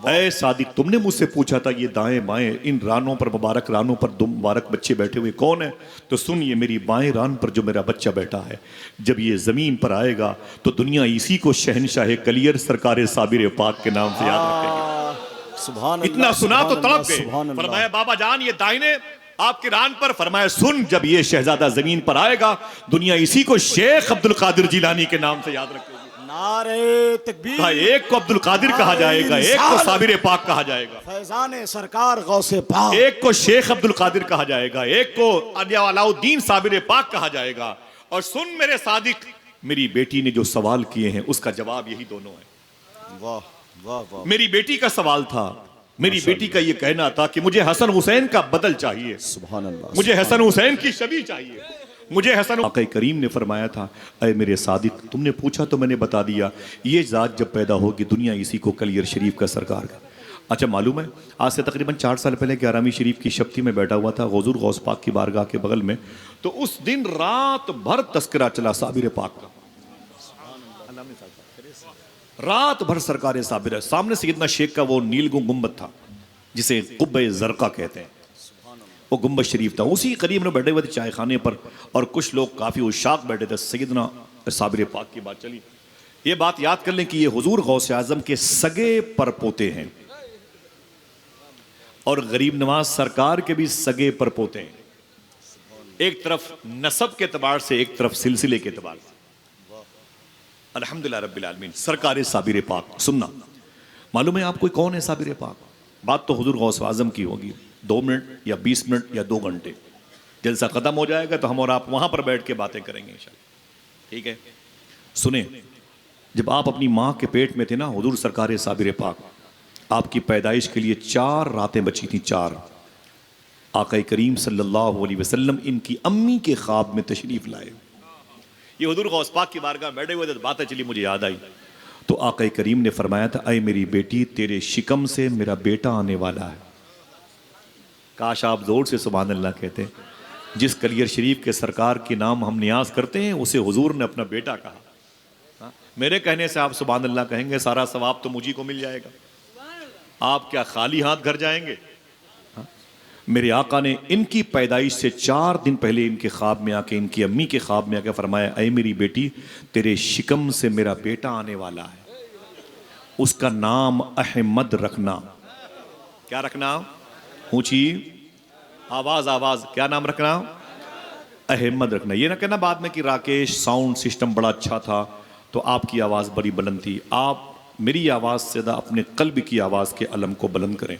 ऐ सादिक, तुमने मुझसे पूछा था ये दाएं बाएं इन रानों पर, मुबारक रानों पर दो मुबारक बच्चे बैठे हुए कौन है? तो सुन, ये मेरी बाएं रान पर जो मेरा बच्चा बैठा है, जब ये जमीन पर आएगा तो दुनिया इसी को शहनशाह कलियर सरकार साबिर पाक के नाम से याद रखेगी। सुभान इतना अल्लाह, सुना तो सुभान तड़प अल्लाह, गए। सुभान अल्लाह। फरमाया बाबा जान ये दाहिने आपके रान पर, फरमाया सुन, जब ये शहजादा जमीन पर आएगा दुनिया इसी को शेख अब्दुल कादिर जिलानी के नाम से याद रखेगी। नारे तकबीर। कहा, एक को अब्दुल कादिर कहा जाएगा, एक को साबिर पाक कहा जाएगा, फैजान सरकार गौसे पाक, एक को शेख अब्दुल कादिर कहा जाएगा, एक को अलाउद्दीन साबिर पाक कहा जाएगा। और सुन मेरे सादिक, मेरी बेटी ने जो सवाल किए हैं उसका जवाब यही दोनों है। वाह वाह वाह। मेरी बेटी का सवाल था, मेरी बेटी का ये कहना था कि मुझे हसन हुसैन का बदल चाहिए, सुभान अल्लाह, मुझे हसन हुसैन की शबी चाहिए, मुझे हसन। आक़ा करीम ने फरमाया था, अय मेरे सादिक, तुमने पूछा तो मैंने बता दिया, ये जात जब पैदा होगी दुनिया इसी को कलियर शरीफ का सरकार का। अच्छा मालूम है, आज से तकरीबन 4 साल पहले 11वीं शरीफ की शक्ति में बैठा हुआ था हुज़ूर गौस पाक की बारगाह के बगल में, तो उस दिन रात भर तस्करा चला साबिर पाक का, रात भर सरकार साबिर है। सामने सैयदना शेख का वो नीलगुं गुंबद था जिसे कुब्बे ज़रका कहते हैं, वो गुंबद शरीफ था, उसी करीब में बैठे हुए थे चाय खाने पर, और कुछ लोग काफ़ी उशाक बैठे थे। सैयदना साबिर पाक की बात चली। ये बात याद कर लें कि ये हुजूर गौसे आज़म के सगे परपोते हैं और गरीब नवाज सरकार के भी सगे परपोते हैं, एक तरफ नसब के एतबार से, एक तरफ सिलसिले के एतबार से। अल्हम्दुलिल्लाह रब्बिल आलमीन। सरकार साबिर पाक, सुनना मालूम है आपको कौन है साबिर पाक? बात तो हुजूर गौस आज़म की होगी, 2 मिनट या 20 मिनट या 2 घंटे, जलसा खत्म हो जाएगा तो हम और आप वहां पर बैठ के बातें करेंगे इंशाअल्लाह, ठीक है? सुने, जब आप अपनी माँ के पेट में थे ना हुजूर सरकार साबिर पाक, आपकी पैदाइश के लिए 4 रातें बची थी, 4। आका करीम सल्लल्लाहु अलैहि वसल्लम इनकी अम्मी के ख्वाब में तशरीफ लाए। ये हुजूर गौस पाक की बारगाह बैठे हुए थे, तो बातें चली, मुझे याद आई। तो आका करीम ने फरमाया था, अय मेरी बेटी, तेरे शिकम से मेरा बेटा आने वाला है। काश आप जोर से सुभान अल्लाह कहते। जिस कलियर शरीफ के सरकार के नाम हम नियाज करते हैं उसे हुजूर ने अपना बेटा कहा। हा? मेरे कहने से आप सुभान अल्लाह कहेंगे, सारा सवाब तो मुझी को मिल जाएगा, आप क्या खाली हाथ घर जाएंगे? हा? मेरे आका ने इनकी पैदाइश से 4 दिन पहले इनके ख्वाब में आके, इनकी अम्मी के ख्वाब में आके फरमाया, अय मेरी बेटी, तेरे शिकम से मेरा बेटा आने वाला है, उसका नाम अहमद रखना। क्या रखना? ऊंची आवाज, आवाज, क्या नाम रखना? अहमद रखना। ये ना कहना बाद में कि राकेश साउंड सिस्टम बड़ा अच्छा था तो आपकी आवाज बड़ी बुलंद थी। आप मेरी आवाज से अपने कल्ब की आवाज के अलम को बुलंद करें।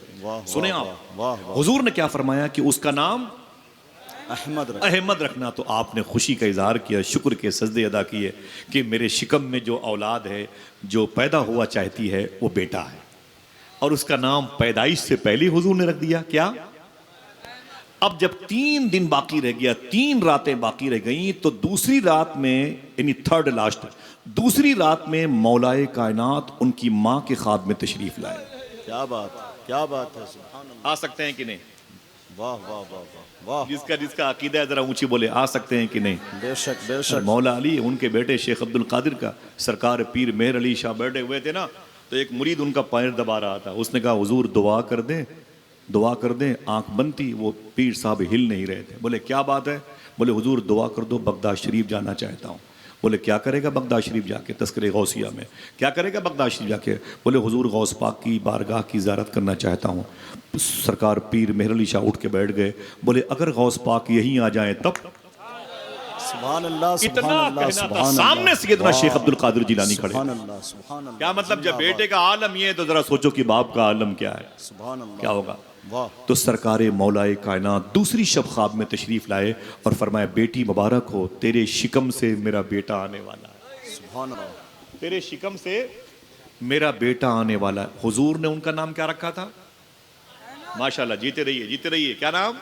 सुने आप, हुजूर ने क्या फरमाया कि उसका नाम अहमद रखना। तो आपने खुशी का इजहार किया, शुक्र के सजदे अदा किए कि मेरे शिकम में जो औलाद है, जो पैदा हुआ चाहती है, वो बेटा है, और उसका नाम पैदाइश से पहले हुजूर ने रख दिया। क्या? अब जब 3 दिन बाकी रह गया, 3 रातें बाकी रह गई, तो दूसरी रात में, यानी थर्ड लास्ट, दूसरी रात में मौलाए कायनात उनकी माँ के ख्वाब में तशरीफ लाए। क्या बात, क्या बात है, सुभान अल्लाह। आ सकते हैं कि नहीं? वाह वाह वाह वाह वाह। जिसका अकीदा है जरा ऊंची बोले, आ सकते हैं कि नहीं? बेशक बेशक। मौला अली, उनके बेटे शेख अब्दुल कादिर का, सरकार पीर मेहर अली शाह बैठे हुए थे ना, तो एक मुरीद उनका पैर दबा रहा था। उसने कहा, हुजूर दुआ कर दें, दुआ कर दें। आंख बंद थी, वो पीर साहब हिल नहीं रहे थे। बोले क्या बात है? बोले हुजूर दुआ कर दो, बगदाद शरीफ जाना चाहता हूँ। बोले क्या करेगा बगदाद शरीफ जाके? तस्करे गौसिया में क्या करेगा बगदाद शरीफ जाके? बोले हुजूर गौस पाक की बारगाह की ज़ियारत करना चाहता हूँ। सरकार पीर मेहर अली शाह उठ के बैठ गए। बोले अगर गौस पाक यहीं आ जाए तब? सुभान अल्लाह, इतना सुभान अल्लाह, कहना था। सुभान सामने अल्लाह। सैयदना शेख अब्दुल कादिर जिलानी खड़े। सुभान अल्लाह, सुभान अल्लाह। क्या मतलब? जब बेटे का आलम ये है तो जरा सोचो कि बाप का आलम क्या है, सुभान अल्लाह, क्या होगा। वाह। तो सरकारे मौलाए कायनात दूसरी शब ख्वाब में तशरीफ लाए और फरमाया, बेटी मुबारक हो, तेरे शिकम से मेरा बेटा आने वाला है। सुभान अल्लाह। तेरे शिकम से मेरा बेटा आने वाला है। हुजूर ने उनका नाम क्या रखा था? माशाल्लाह, जीते रहिए, जीते रहिए। क्या नाम?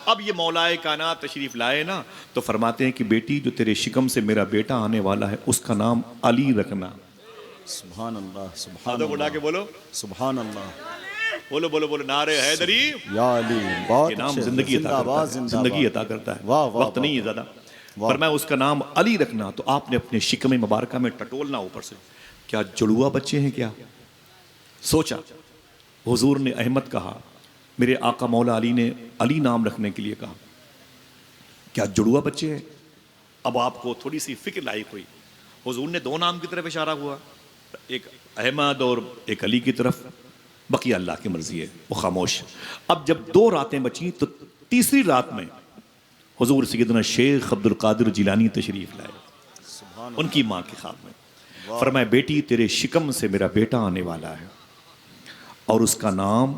अब ये मौलाए कायनात तशरीफ लाए ना, तो फरमाते हैं कि बेटी, जो तेरे शिकम से मेरा बेटा आने वाला है, उसका नाम अली रखना। सुभान अल्लाह, सुभान हाथों को उठा के बोलो, सुभान अल्लाह। बोलो बोलो बोलो, नारे हैदरी। या अली, बहुत ये नाम अच्छे। जिंदगी अता करता है, जिंदगी अता करता है। वाह वाह, वक्त नहीं है ज्यादा, वाह। पर मैं उसका नाम अली रखना। तो आपने अपने शिकम मुबारका में टटोलना ऊपर से। क्या जुड़ुआ बच्चे हैं क्या? सोचा, हुजूर ने अहमद कहा, मेरे आका मौला अली ने अली नाम रखने के लिए कहा, क्या जुड़वा बच्चे हैं? अब आपको थोड़ी सी फिक्र लायक हुई। हुजूर ने दो नाम की तरफ इशारा हुआ, एक अहमद और एक अली की तरफ, बाकी अल्लाह की मर्जी है, वो खामोश। अब जब 2 रातें बची तो तीसरी रात में हुजूर सैयदना शेख अब्दुल कादिर जिलानी तशरीफ लाए उनकी माँ के ख्वाब में। फरमाया, बेटी तेरे शिकम से मेरा बेटा आने वाला है और उसका नाम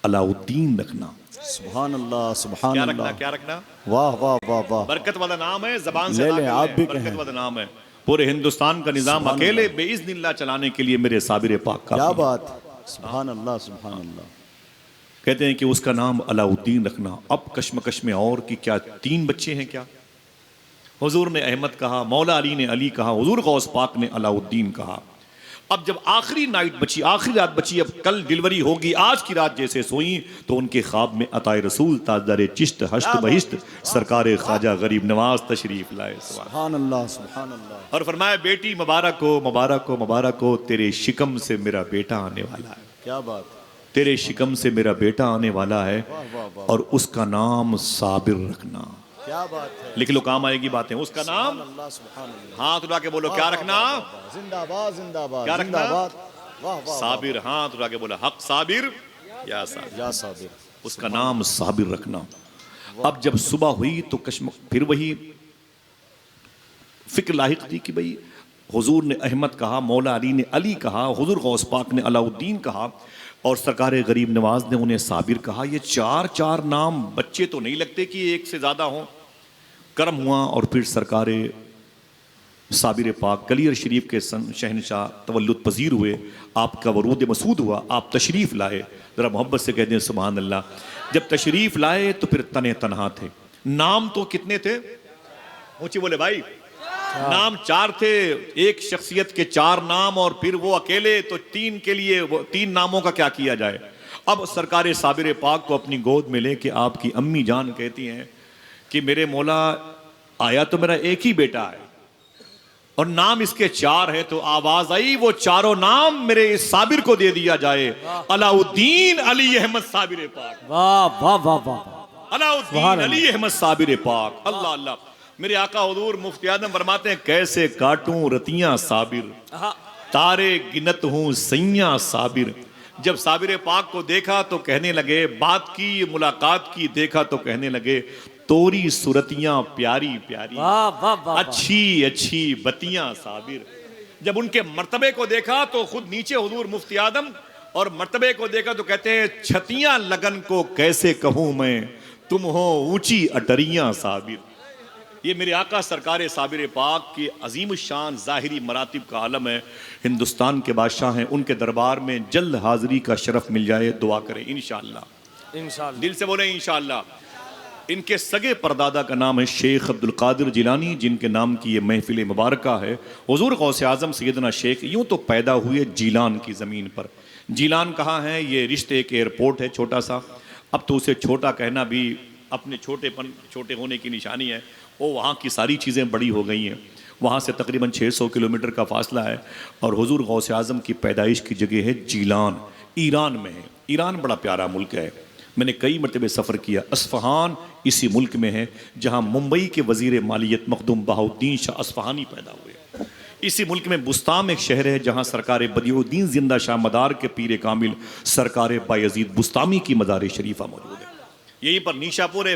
अलाउद्दीन रखना। सुभान अल्लाह, सुभान क्या अल्लाह। रखना, क्या रखना? वाह वाह वाह वाह। बरकत वाला नाम है, जबान से ले अदा लें, कर आप लें, भी बरकत कहें। वाला नाम है। पूरे हिंदुस्तान का निजाम सुभान अकेले अल्लाह। बेइज़्निल्लाह चलाने के लिए मेरे साबिर पाक का क्या बात, सुभान अल्लाह, सुभान अल्लाह। कहते हैं कि उसका नाम अलाउद्दीन रखना। अब कश्मकश में और कि क्या 3 बच्चे हैं क्या? हुजूर ने अहमद कहा, मौला अली ने अली कहा, हुजूर गौस पाक ने अलाउद्दीन कहा। अब जब आखिरी नाइट बची, आखिरी रात बची, अब कल डिलीवरी होगी, आज की रात जैसे सोई तो उनके ख्वाब में अताए रसूल ताजदार चिश्त हश्त बहिश्त सरकार ख्वाजा गरीब नवाज तशरीफ लाए। सुभान अल्लाह, सुभान अल्लाह। और फरमाया, बेटी मुबारक हो, मुबारक हो, मुबारक हो, तेरे शिकम से मेरा बेटा आने वाला है। क्या बात, तेरे शिकम से मेरा बेटा आने वाला है वाह वाह वाह। और उसका नाम साबिर रखना। क्या बात है, लिख लो, काम आएगी बातें। उसका नाम, अल्लाह, सुभान अल्लाह। हाथ उठा के बोलो, क्या रखना? जिंदाबाद, जिंदाबाद, क्या रखना? जिंदाबाद। वाह वाह, साबिर। हाथ उठा के बोला, हक साबिर या साबिर। या साबिर। उसका नाम साबिर रखना। अब जब सुबह हुई तो कश्म फिर वही फिक्र लाहिक थी कि भाई हुजूर ने अहमद कहा, मौला अली ने अली कहा, हुजूर गौस पाक ने अलाउद्दीन कहा और सरकार गरीब नवाज ने उन्हें साबिर कहा। ये 4 नाम बच्चे तो नहीं लगते कि एक से ज्यादा हों। करम हुआ और फिर सरकार साबिर पाक गलियर शरीफ के शहनशाह तवल्लुद पजीर हुए। आपका वरूद मसूद हुआ, आप तशरीफ़ लाए। ज़रा मोहब्बत से कह दें सुभान अल्लाह। जब तशरीफ़ लाए तो फिर तने तनहा थे। नाम तो कितने थे? ऊंची बोले भाई। नाम 4 थे, एक शख्सियत के 4 नाम और फिर वो अकेले, तो 3 के लिए 3 नामों का क्या किया जाए। अब सरकार साबिर पाक को अपनी गोद में लेके आपकी अम्मी जान कहती हैं कि मेरे मौला, आया तो मेरा एक ही बेटा है और नाम इसके 4 है, तो आवाज आई वो 4 नाम मेरे इस साबिर को दे दिया जाए। अलाउद्दीन अली अहमद साबिर पाक। वाह वाह वाह वाह। अलाउद्दीन अली अहमद साबिर पाक। अल्लाह अल्लाह। मेरे आका हुजूर मुफ्ती आदम फरमाते हैं, कैसे काटूं रतियां साबिर, तारे गिनत हूं सैयां साबिर। जब साबिर पाक को देखा तो कहने लगे, बात की मुलाकात की, देखा तो कहने लगे, तोरी सुरतियां प्यारी प्यारी, वाह वाह वाह। अच्छी अच्छी बतियां साबिर। जब उनके मर्तबे को देखा तो खुद नीचे हुजूर मुफ्ती आदम, और मर्तबे को देखा तो कहते हैं, छतियां लगन को कैसे कहूं मैं, तुम हो ऊंची अटरियां साबिर। ये मेरे आका सरकार साबिर पाक की अजीम शान ज़ाहिरी मरातिब का आलम है। हिंदुस्तान के बादशाह हैं, उनके दरबार में जल्द हाजिरी का शरफ मिल जाए, दुआ करें इंशाअल्लाह। इंशाअल्लाह। दिल से बोले इंशाअल्लाह। इनके सगे परदादा का नाम है शेख अब्दुल कादिर जिलानी, जिनके नाम की ये महफिल मुबारक है। हुजूर गौसे आज़म सैयदना शेख यूँ तो पैदा हुए जीलान की ज़मीन पर। जीलान कहाँ है? ये रिश्ते एक एयरपोर्ट है छोटा सा। अब तो उसे छोटा कहना भी अपने छोटे होने की निशानी है। वो वहाँ की सारी चीज़ें बड़ी हो गई हैं। वहाँ से तकरीबन 600 किलोमीटर का फासला है और हुजूर गौसे आज़म की पैदाइश की जगह है जीलान, ईरान में है। ईरान बड़ा प्यारा मुल्क है, मैंने कई मरतबे सफ़र किया। अस्फ़हान इसी मुल्क में है जहाँ मुंबई के वज़ीर मालियत मखदूम बहाउद्दीन शाह अस्फ़हानी पैदा हुए। इसी मुल्क में बुस्ताम एक शहर है जहाँ सरकार बदियुद्दीन जिंदा शाह मदार के पीर कामिल सरकार बायज़ीद बुस्तामी की मज़ार शरीफा मौजूद है। यहीं पर नीशापुर है,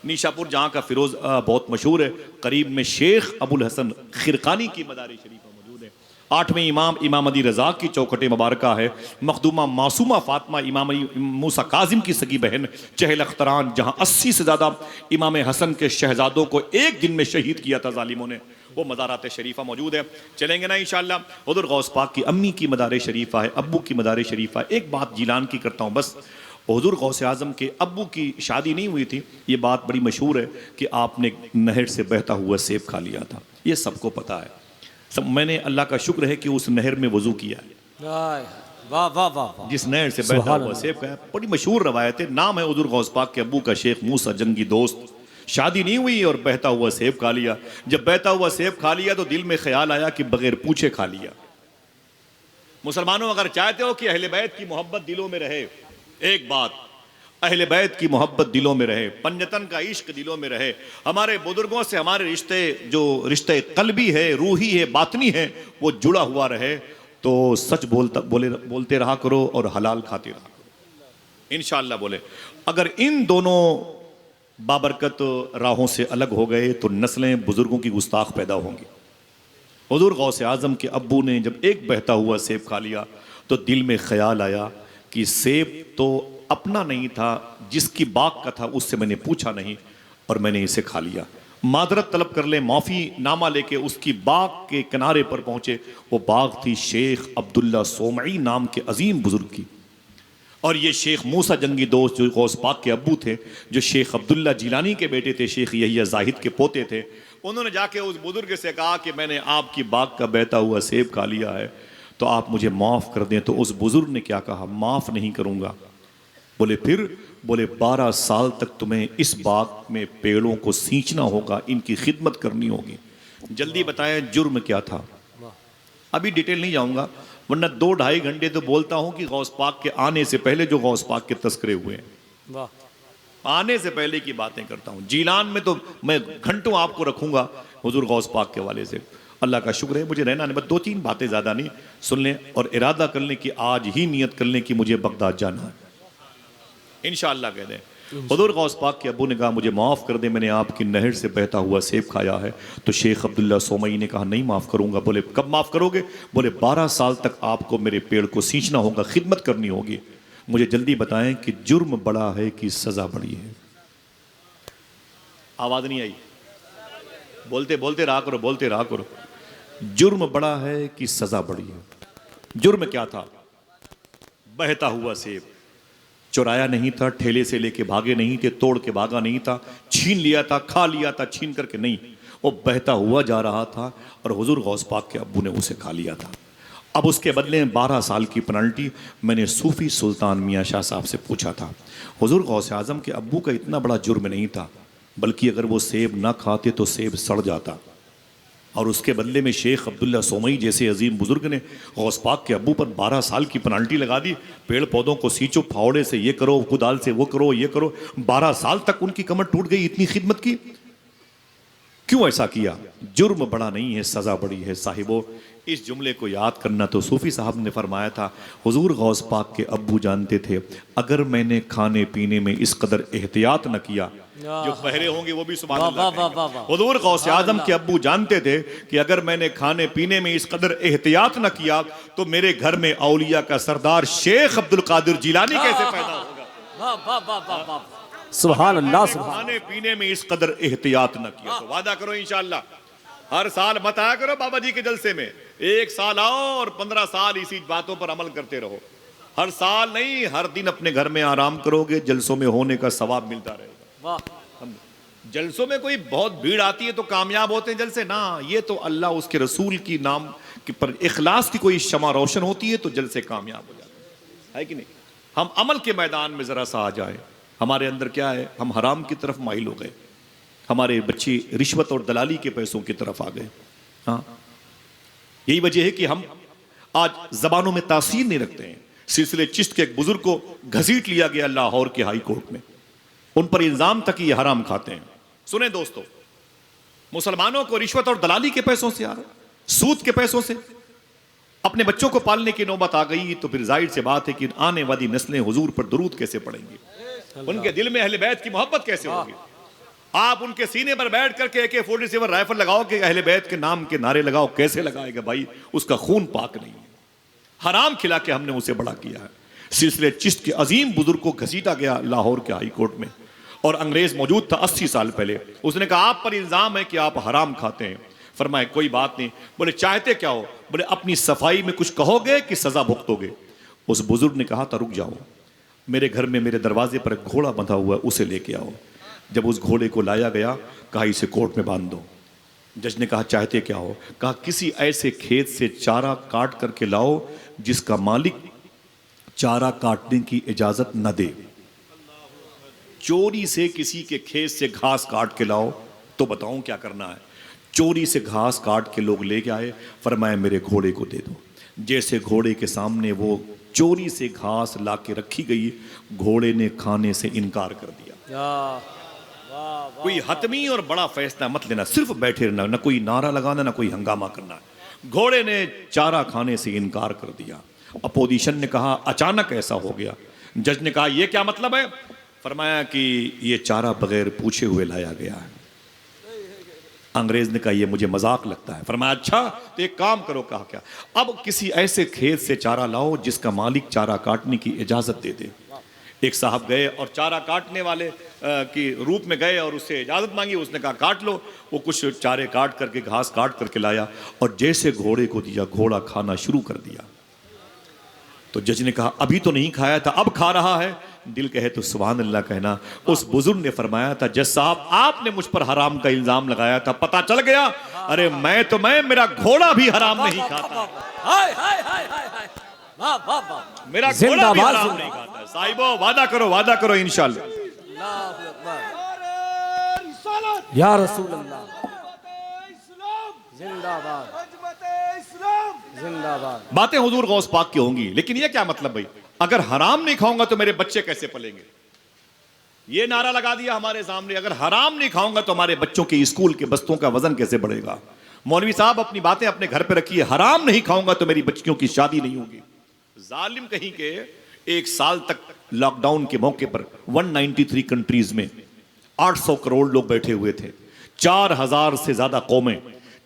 नीशापुर जहाँ का फिरोज बहुत मशहूर है। करीब में शेख अबुल हसन खिरकानी की मदार शरीफा मौजूद है। 8वें इमाम अदी रज़ा की चौखट मुबारका है। मखदूमा मासूमा फातिमा इमाम मूसा काजिम की सगी बहन चहल अख्तरान, जहाँ 80 से ज़्यादा इमाम हसन के शहजादों को एक दिन में शहीद किया था जालिमों ने, वो मज़ारात शरीफा मौजूद है। चलेंगे ना इंशाअल्लाह। हुज़ूर गौस पाक की अम्मी की मदार शरीफा है, अब्बू की मदार शरीफा है। एक बात जीलान की करता हूँ बस, हुज़ूर गौसे आज़म के अब्बू की शादी नहीं हुई थी। ये बात बड़ी मशहूर है कि आपने नहर से बहता हुआ सेब खा लिया था, ये सबको पता है। मैंने अल्लाह का शुक्र है कि उस नहर में वज़ू किया है। वाह वाह वाह वाह। जिस नहर से बहता हुआ सेब खाया, बड़ी मशहूर रवायत है। नाम है हुज़ूर गौस पाक के अब्बू का शेख मूसा जंगी दोस्त। शादी नहीं हुई और बहता हुआ सेब खा लिया। जब बहता हुआ सेब खा लिया तो दिल में ख्याल आया कि बगैर पूछे खा लिया। मुसलमानों, अगर चाहते हो कि अहले बैत की मोहब्बत दिलों में रहे, एक बात, अहले बैत की मोहब्बत दिलों में रहे, पंजतन का इश्क दिलों में रहे, हमारे बुजुर्गों से हमारे रिश्ते, जो रिश्ते कल्बी है, रूही है, बातनी है, वो जुड़ा हुआ रहे, तो सच बोलते रहा करो और हलाल खाते रहा करो, इंशाअल्लाह। बोले अगर इन दोनों बाबरकत राहों से अलग हो गए तो नस्लें बुजुर्गों की गुस्ताख पैदा होंगी। हुजूर गौसे आजम के अब्बू ने जब एक बहता हुआ सेब खा लिया तो दिल में ख्याल आया कि सेब तो अपना नहीं था, जिसकी बाग का था उससे मैंने पूछा नहीं और मैंने इसे खा लिया। मादरत तलब कर ले, माफ़ी नामा लेके उसकी बाग के किनारे पर पहुंचे। वो बाग थी शेख अब्दुल्ला सोमई नाम के अजीम बुजुर्ग की, और ये शेख मूसा जंगी दोस्त जो गौस पाक के अब्बू थे, जो शेख अब्दुल्ला जिलानी के बेटे थे, शेख यहिया जाहिद के पोते थे, उन्होंने जाके उस बुजुर्ग से कहा कि मैंने आपकी बाग का बहता हुआ सेब खा लिया है, तो आप मुझे माफ़ कर दें। तो उस बुजुर्ग ने क्या कहा? माफ़ नहीं करूँगा। बोले फिर? बोले 12 साल तक तुम्हें इस बाग में पेड़ों को सींचना होगा, इनकी खिदमत करनी होगी। जल्दी बताएं जुर्म क्या था? अभी डिटेल नहीं जाऊंगा, वरना 2-2.5 घंटे तो बोलता हूं कि गौस पाक के आने से पहले जो गौस पाक के तस्करे हुए हैं, वाह, आने से पहले की बातें करता हूं। जीलान में तो मैं घंटों आपको रखूंगा हुजूर गौस पाक के वाले से। अल्लाह का शुक्र है मुझे रहना नहीं, बस 2-3 बातें ज़्यादा नहीं, सुन लें और इरादा कर लें कि आज ही नियत कर लें कि मुझे बगदाद जाना है, इंशाअल्लाह कह दें। हुजूर गौस पाक के अब्बू ने कहा मुझे माफ़ कर दे, मैंने आपकी नहर से बहता हुआ सेब खाया है। तो शेख अब्दुल्ला सोमई ने कहा नहीं माफ़ करूंगा। बोले कब माफ़ करोगे? बोले 12 साल तक आपको मेरे पेड़ को सींचना होगा, खिदमत करनी होगी। मुझे जल्दी बताएं कि जुर्म बड़ा है कि सज़ा बड़ी है? आवाज़ नहीं आई, बोलते बोलते रहा करो, बोलते रहा करो। जुर्म बड़ा है कि सज़ा बड़ी है? जुर्म क्या था? बहता हुआ सेब चुराया नहीं था, ठेले से लेके भागे नहीं थे, तोड़ के भागा नहीं था, छीन लिया था, खा लिया था, छीन करके नहीं, वो बहता हुआ जा रहा था और हुजूर गौस पाक के अब्बू ने उसे खा लिया था। अब उसके बदले में 12 साल की पेनल्टी मैंने सूफी सुल्तान मियाँ शाह साहब से पूछा था। हुजूर गौस आजम के अब्बू का इतना बड़ा जुर्म नहीं था, बल्कि अगर वो सेब ना खाते तो सेब सड़ जाता, और उसके बदले में शेख अब्दुल्ला सोमई जैसे अजीम बुजुर्ग ने गौस पाक के अब्बू पर 12 साल की पेनल्टी लगा दी। पेड़ पौधों को सींचो, फावड़े से ये करो, कुदाल से वो करो, ये करो। 12 साल तक उनकी कमर टूट गई, इतनी खिदमत की। क्यों ऐसा किया? जुर्म बड़ा नहीं है, सज़ा बड़ी है। साहिबो, इस जुमले को याद करना। तो सूफी साहब ने फरमाया था हुजूर गौस पाक के अब्बू जानते थे अगर मैंने खाने पीने में इस कदर एहतियात न किया, जो बहरे होंगे वो भी सुभान अल्लाह कहेंगे। हुजूर गौस आजम के अब्बू जानते थे कि अगर मैंने खाने पीने में इस कदर एहतियात न किया तो मेरे घर में औलिया का सरदार शेख अब्दुल कादिर जिलानी कैसे पैदा होगा। सुभान अल्लाह, सुभान। खाने पीने में इस कदर एहतियात न किया तो वादा करो इंशाअल्लाह हर साल मत आया करो बाबा जी के जलसे में, 1 साल आओ और 15 साल इसी बातों पर अमल करते रहो। हर साल नहीं, हर दिन अपने घर में आराम करोगे, जलसों में होने का सवाब मिलता रहेगा। हम जलसों में कोई बहुत भीड़ आती है तो कामयाब होते हैं जलसे ना, ये तो अल्लाह उसके रसूल की नाम की पर इखलास की कोई शमा रोशन होती है तो जलसे कामयाब हो जाते हैं, है कि नहीं? हम अमल के मैदान में जरा सा आ जाए, हमारे अंदर क्या है? हम हराम की तरफ माइल हो गए, हमारे बच्चे रिश्वत और दलाली के पैसों की तरफ आ गए। हाँ, यही वजह है कि हम आज जबानों में तासीर नहीं रखते हैं। सिलसिले चिश्त के एक बुजुर्ग को घसीट लिया गया लाहौर के हाई कोर्ट में, उन पर इल्जाम तक ये हराम खाते हैं। सुने दोस्तों, मुसलमानों को रिश्वत और दलाली के पैसों से आ रहा, सूद के पैसों से अपने बच्चों को पालने की नौबत आ गई, तो फिर जाहिर सी बात है कि आने वाली नस्लें हुजूर पर दरूद कैसे पढ़ेंगी, उनके दिल में अहले बैत की मोहब्बत कैसे होगी। आप उनके सीने पर बैठ करके AK-47 राइफल लगाओ कि अहले बैत के नाम के नारे लगाओ, कैसे लगाएगा भाई? उसका खून पाक नहीं है, हराम खिला के हमने उसे बड़ा किया है। सिलसिले चिश्त के अजीम बुजुर्ग को घसीटा गया लाहौर के हाई कोर्ट में, और अंग्रेज मौजूद था 80 साल पहले। उसने कहा आप पर इल्जाम है कि आप हराम खाते हैं। फरमाए कोई बात नहीं। बोले चाहते क्या हो? बोले अपनी सफाई में कुछ कहोगे कि सजा भुगतोगे? उस बुजुर्ग ने कहा था रुक जाओ, मेरे घर में मेरे दरवाजे पर एक घोड़ा बंधा हुआ है, उसे लेके आओ। जब उस घोड़े को लाया गया, कहा इसे कोर्ट में बांध दो। जज ने कहा चाहते क्या हो? कहा किसी ऐसे खेत से चारा काट करके लाओ जिसका मालिक चारा काटने की इजाजत न दे। चोरी से किसी के खेत से घास काट के लाओ तो बताऊं क्या करना है। चोरी से घास काट के लोग लेके आए, फरमाया मेरे घोड़े को दे दो। जैसे घोड़े के सामने वो चोरी से घास ला के रखी गई, घोड़े ने खाने से इनकार कर दिया। कोई हतमी और बड़ा फैसला मत लेना, सिर्फ बैठे रहना, ना कोई नारा लगाना ना कोई हंगामा करना। घोड़े ने चारा खाने से इनकार कर दिया। अपोजिशन ने कहा अचानक ऐसा हो गया। जज ने कहा यह क्या मतलब है? फरमाया कि ये चारा बगैर पूछे हुए लाया गया है। अंग्रेज ने कहा ये मुझे मजाक लगता है। फरमाया अच्छा तो एक काम करो। कहा क्या? अब किसी ऐसे खेत से चारा लाओ जिसका मालिक चारा काटने की इजाजत दे दे। एक साहब गए और चारा काटने वाले की रूप में गए और उससे इजाजत मांगी। उसने कहा काट लो। वो कुछ चारे काट करके घास काट करके लाया और जैसे घोड़े को दिया, घोड़ा खाना शुरू कर दिया। तो जज ने कहा अभी तो नहीं खाया था, अब खा रहा है। दिल कहे तो सुभान अल्लाह कहना। उस बुजुर्ग ने फरमाया था जज साहब आपने मुझ पर हराम का इल्जाम लगाया था, पता चल गया। अरे मैं मेरा घोड़ा भी हराम नहीं खाता, मेरा घोड़ा भी हराम नहीं खाता। साहिबो वादा करो इंशाल्लाह। या रसूल अल्लाह जिंदाबाद जिंदाबाद। बातें हुजूर गौस पाक की होंगी, लेकिन ये क्या मतलब भाई? अगर हराम नहीं खाऊंगा तो मेरे बच्चे कैसे पलेंगे? ये नारा लगा दिया हमारे सामने, अगर हराम नहीं खाऊंगा तो हमारे बच्चों के स्कूल के बस्तों का वजन कैसे बढ़ेगा? मौलवी साहब अपनी बातें अपने घर पे रखिए। हराम नहीं खाऊंगा तो मेरी बच्चियों की शादी नहीं होगी। जालिम कहीं के 1 साल तक लॉकडाउन के मौके पर 193 कंट्रीज में 800 करोड़ लोग बैठे हुए थे। 4000 से ज्यादा कौमें,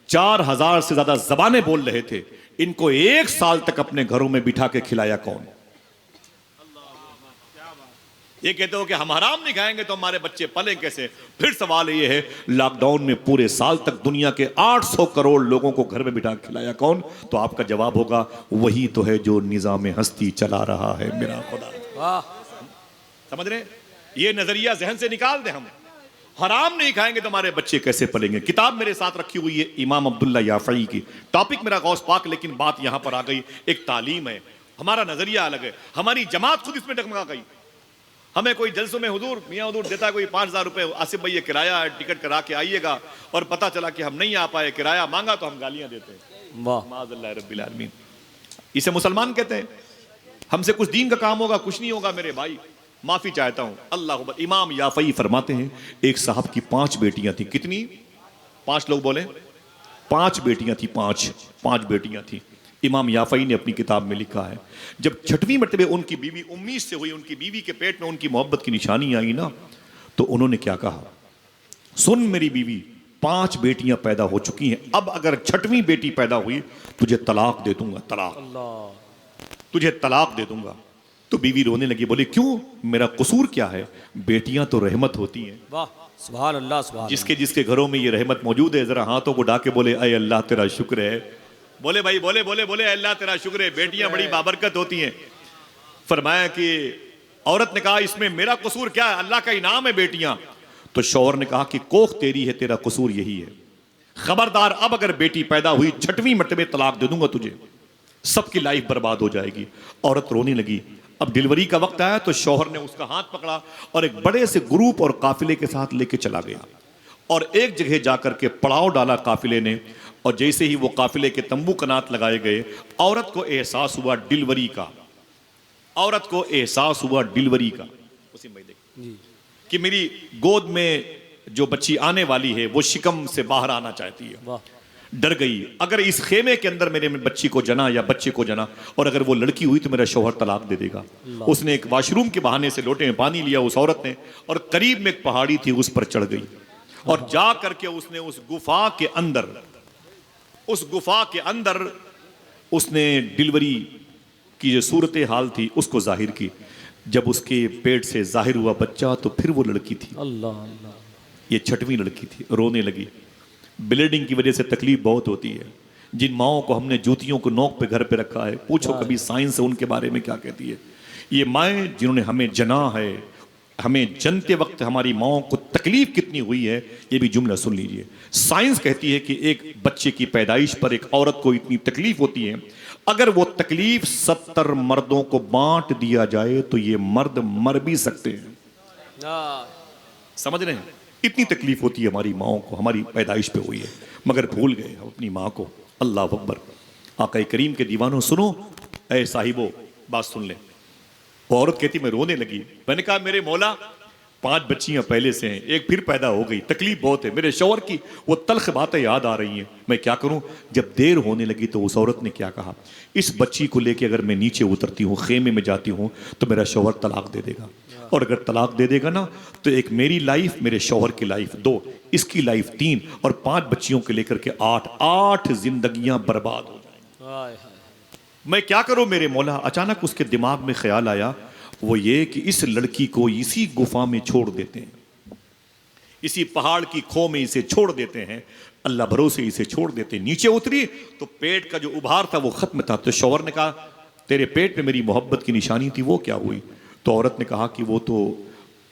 4000 से ज्यादा जबानें बोल रहे थे। इनको 1 साल तक अपने घरों में बिठा के खिलाया कौन? ये कहते हो कि हम हराम नहीं खाएंगे तो हमारे बच्चे पले कैसे? फिर सवाल ये है लॉकडाउन में पूरे साल तक दुनिया के 800 करोड़ लोगों को घर में बिठा खिलाया कौन? तो आपका जवाब होगा वही तो है जो निजाम हस्ती चला रहा है मेरा खुदा। समझ रहे? ये नजरिया जहन से निकाल दे। हम हराम नहीं खाएंगे तो हमारे बच्चे कैसे पलेंगे? किताब मेरे साथ रखी हुई है इमाम अब्दुल्ला याफई की। टॉपिक मेरा गौस पाक, लेकिन बात यहां पर आ गई। एक तालीम है, हमारा नजरिया अलग है, हमारी जमात खुद इसमें डगमगा गई। हमें कोई जलसों में हुजूर मियाँ हुजूर देता है कोई 5000 रुपए, आसिफ भाई ये किराया है, टिकट करा के आइएगा, और पता चला कि हम नहीं आ पाए, किराया मांगा तो हम गालियां देते हैं। माज़अल्लाह रब्बिल आलमीन। इसे मुसलमान कहते हैं। हमसे कुछ दीन का काम होगा, कुछ नहीं होगा मेरे भाई, माफी चाहता हूं। अल्लाह अकबर। इमाम याफई फरमाते हैं एक साहब की 5 बेटियां थी। कितनी? 5 लोग बोले। 5 बेटियां थी। 5 बेटियां थी। इमाम याफई ने अपनी किताब में लिखा है जब 6वीं मरतबे उनकी बीवी उम्मीद से हुई, उनकी बीवी के पेट में उनकी मोहब्बत की निशानी आई ना, तो उन्होंने क्या कहा? सुन मेरी बीवी, 5 बेटियां पैदा हो चुकी हैं, अब अगर 6वीं बेटी पैदा हुई तुझे तलाक दे दूंगा, तुझे तलाक दे दूंगा। तो बीवी रोने लगी, बोली क्यों, मेरा कसूर क्या है? बेटियां तो रहमत होती हैं। वाह सुभान अल्लाह सुभान। जिसके जिसके घरों में ये रहमत मौजूद है जरा हाथों को डाके बोले अय अल्लाह तेरा शुक्र है। बोले भाई बोले बोले बोले अल्लाह तेरा शुक्र है, बेटियां बड़ी बाबरकत होती हैं। फरमाया कि औरत ने कहा इसमें मेरा कसूर क्या है, अल्लाह का इनाम है बेटियां। तो शौहर ने कहा कि कोख तेरी है, तेरा कसूर यही है। खबरदार, अब अगर बेटी पैदा हुई 6वीं मरतबे तलाक दे दूंगा तुझे, सबकी लाइफ बर्बाद हो जाएगी। औरत रोने लगी। अब डिलीवरी का वक्त आया तो शौहर ने उसका हाथ पकड़ा और एक बड़े से ग्रुप और काफिले के साथ लेके चला गया और एक जगह जाकर के पड़ाव डाला काफिले ने। और जैसे ही वो काफिले के तंबू कनात लगाए गए, औरत को एहसास हुआ डिलीवरी का, औरत को एहसास हुआ डिलीवरी का। उसी में देख कि मेरी गोद में जो बच्ची आने वाली है वो शिकम से बाहर आना चाहती है। डर गई, अगर इस खेमे के अंदर मेरे बच्ची को जना या बच्चे को जना और अगर वो लड़की हुई तो मेरा शौहर तलाक दे देगा। उसने एक वॉशरूम के बहाने से लोटे में पानी लिया उस औरत ने, और करीब में एक पहाड़ी थी उस पर चढ़ गई और जा करके उसने उस गुफा के अंदर उसने डिलीवरी की जो सूरत हाल थी उसको जाहिर की। जब उसके पेट से जाहिर हुआ बच्चा तो फिर वो लड़की थी। अल्लाह अल्लाह। ये 6वीं लड़की थी। रोने लगी। ब्लीडिंग की वजह से तकलीफ बहुत होती है। जिन माओं को हमने जूतियों को नोक पे घर पे रखा है, पूछो कभी साइंस उनके बारे में क्या कहती है। ये माएँ जिन्होंने हमें जना है, हमें जनते वक्त हमारी माओं को तकलीफ कितनी हुई है, ये भी जुमला सुन लीजिए। साइंस कहती है कि एक बच्चे की पैदाइश पर एक औरत को इतनी तकलीफ होती है, अगर वो तकलीफ 70 मर्दों को बांट दिया जाए तो ये मर्द मर भी सकते हैं। समझ रहे हैं? इतनी तकलीफ होती है हमारी माओं को, हमारी पैदाइश पे हुई है, मगर भूल गए अपनी माँ को। अल्लाह अकबर। आका करीम के दीवानों सुनो, ऐ साहिबो बात सुन ले। वो औरत कहती मैं रोने लगी। मैंने कहा मेरे मौला 5 बच्चियां पहले से हैं, एक फिर पैदा हो गई, तकलीफ बहुत है, मेरे शौहर की वो तल्ख बातें याद आ रही हैं, मैं क्या करूं। जब देर होने लगी तो उस औरत ने क्या कहा, इस बच्ची को लेके अगर मैं नीचे उतरती हूँ, खेमे में जाती हूँ, तो मेरा शौहर तलाक दे देगा, और अगर तलाक दे देगा ना तो एक मेरी लाइफ, मेरे शौहर की लाइफ 2, इसकी लाइफ 3, और 5 बच्चियों के लेकर के 8 जिंदगियां बर्बाद हो जाएंगी। मैं क्या करूं मेरे मौला। अचानक उसके दिमाग में ख्याल आया, वो ये कि इस लड़की को इसी गुफा में छोड़ देते हैं, इसी पहाड़ की खो में इसे छोड़ देते हैं, अल्लाह भरोसे इसे छोड़ देते हैं। नीचे उतरी तो पेट का जो उभार था वो खत्म था। तो शौहर ने कहा तेरे पेट में मेरी मोहब्बत की निशानी थी, वो क्या हुई। तो औरत ने कहा कि वो तो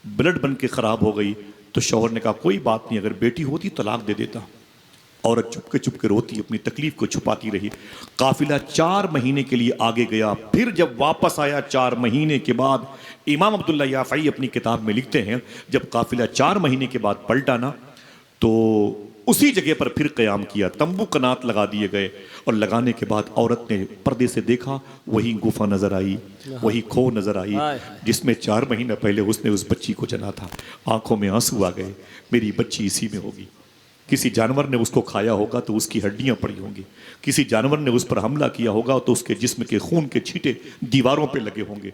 ब्लड बन के खराब हो गई। तो शौहर ने कहा कोई बात नहीं, अगर बेटी होती तलाक दे देता। औरत चुप के रोती, अपनी तकलीफ को छुपाती रही। काफिला 4 महीने के लिए आगे गया। फिर जब वापस आया 4 महीने के बाद, इमाम अब्दुल्ला याफ़ई अपनी किताब में लिखते हैं, जब काफिला 4 महीने के बाद पलटा ना, तो उसी जगह पर फिर क़याम किया, तंबू कनात लगा दिए गए। और लगाने के बाद औरत ने पर्दे से देखा, वही गुफा नजर आई, वही खो नजर आई जिसमें 4 महीना पहले उसने उस बच्ची को जना था। आंखों में आंसू आ गए, मेरी बच्ची इसी में होगी। किसी जानवर ने उसको खाया होगा तो उसकी हड्डियां पड़ी होंगी, किसी जानवर ने उस पर हमला किया होगा तो उसके जिस्म के खून के छींटे दीवारों पे लगे होंगे।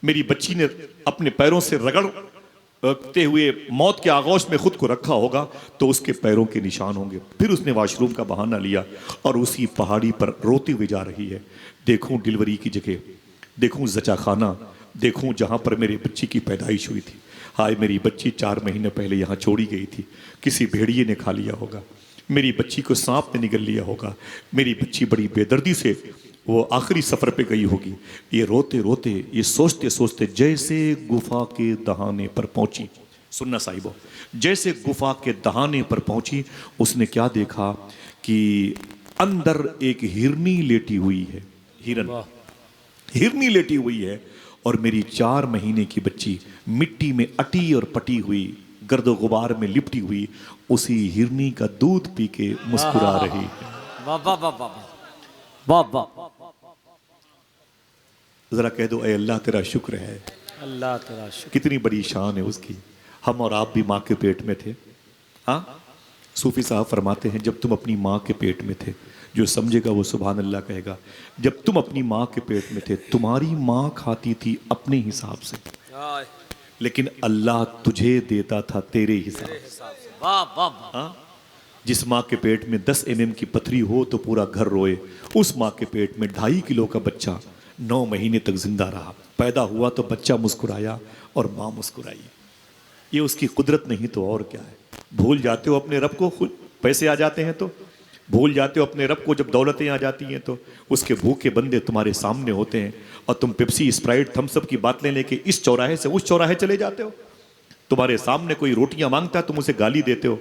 मेरी बच्ची ने अपने पैरों से रगड़ते हुए मौत के आगोश में खुद को रखा होगा तो उसके पैरों के निशान होंगे। फिर उसने वॉशरूम का बहाना लिया और उसी पहाड़ी पर रोती हुई जा रही है। देखूं डिलीवरी की जगह, देखूं जचा खाना, देखूं जहां पर मेरी बच्ची की पैदाइश हुई थी। हाय मेरी बच्ची 4 महीने पहले यहाँ छोड़ी गई थी, किसी भेड़िए ने खा लिया होगा, मेरी बच्ची को सांप ने निगल लिया होगा, मेरी बच्ची बड़ी बेदर्दी से वो आखिरी सफ़र पे गई होगी। ये रोते रोते, ये सोचते सोचते जैसे गुफा के दहाने पर पहुंची, सुनना साहिबो, जैसे गुफा के दहाने पर पहुंची, उसने क्या देखा कि अंदर एक हिरनी लेटी हुई है। हिरनी लेटी हुई है और मेरी 4 महीने की बच्ची मिट्टी में अटी और पटी हुई, गर्दो गुबार में लिपटी हुई, उसी हिरनी का दूध पी के मुस्कुरा रही है। वाह वाह वाह वाह वाह वाह। जरा कह दो, ए अल्लाह तेरा शुक्र है। अल्लाह तेरा शुक्र। कितनी बड़ी शान है उसकी। हम और आप भी माँ के पेट में थे। हाँ, सूफी साहब फरमाते हैं जब तुम अपनी माँ के पेट में थे, जो समझेगा वो सुभान अल्लाह कहेगा। जब तुम अपनी माँ के पेट में थे, तुम्हारी माँ खाती थी अपने हिसाब से, लेकिन अल्लाह तुझे देता था तेरे हिसाब से। वाह वाह वाह। हाँ? जिस माँ के पेट में 10 mm की पथरी हो तो पूरा घर रोए, उस माँ के पेट में 2.5 किलो का बच्चा 9 महीने तक जिंदा रहा। पैदा हुआ तो बच्चा मुस्कुराया और माँ मुस्कुराई। ये उसकी कुदरत नहीं तो और क्या है। भूल जाते हो अपने रब को, खुद पैसे आ जाते हैं तो भूल जाते हो अपने रब को, जब दौलतें आ जाती हैं तो उसके भूखे बंदे तुम्हारे सामने होते हैं और तुम पेप्सी, स्प्राइट, थम्स अप की बातें लेके इस चौराहे से उस चौराहे चले जाते हो। तुम्हारे सामने कोई रोटियां मांगता है, तुम उसे गाली देते हो।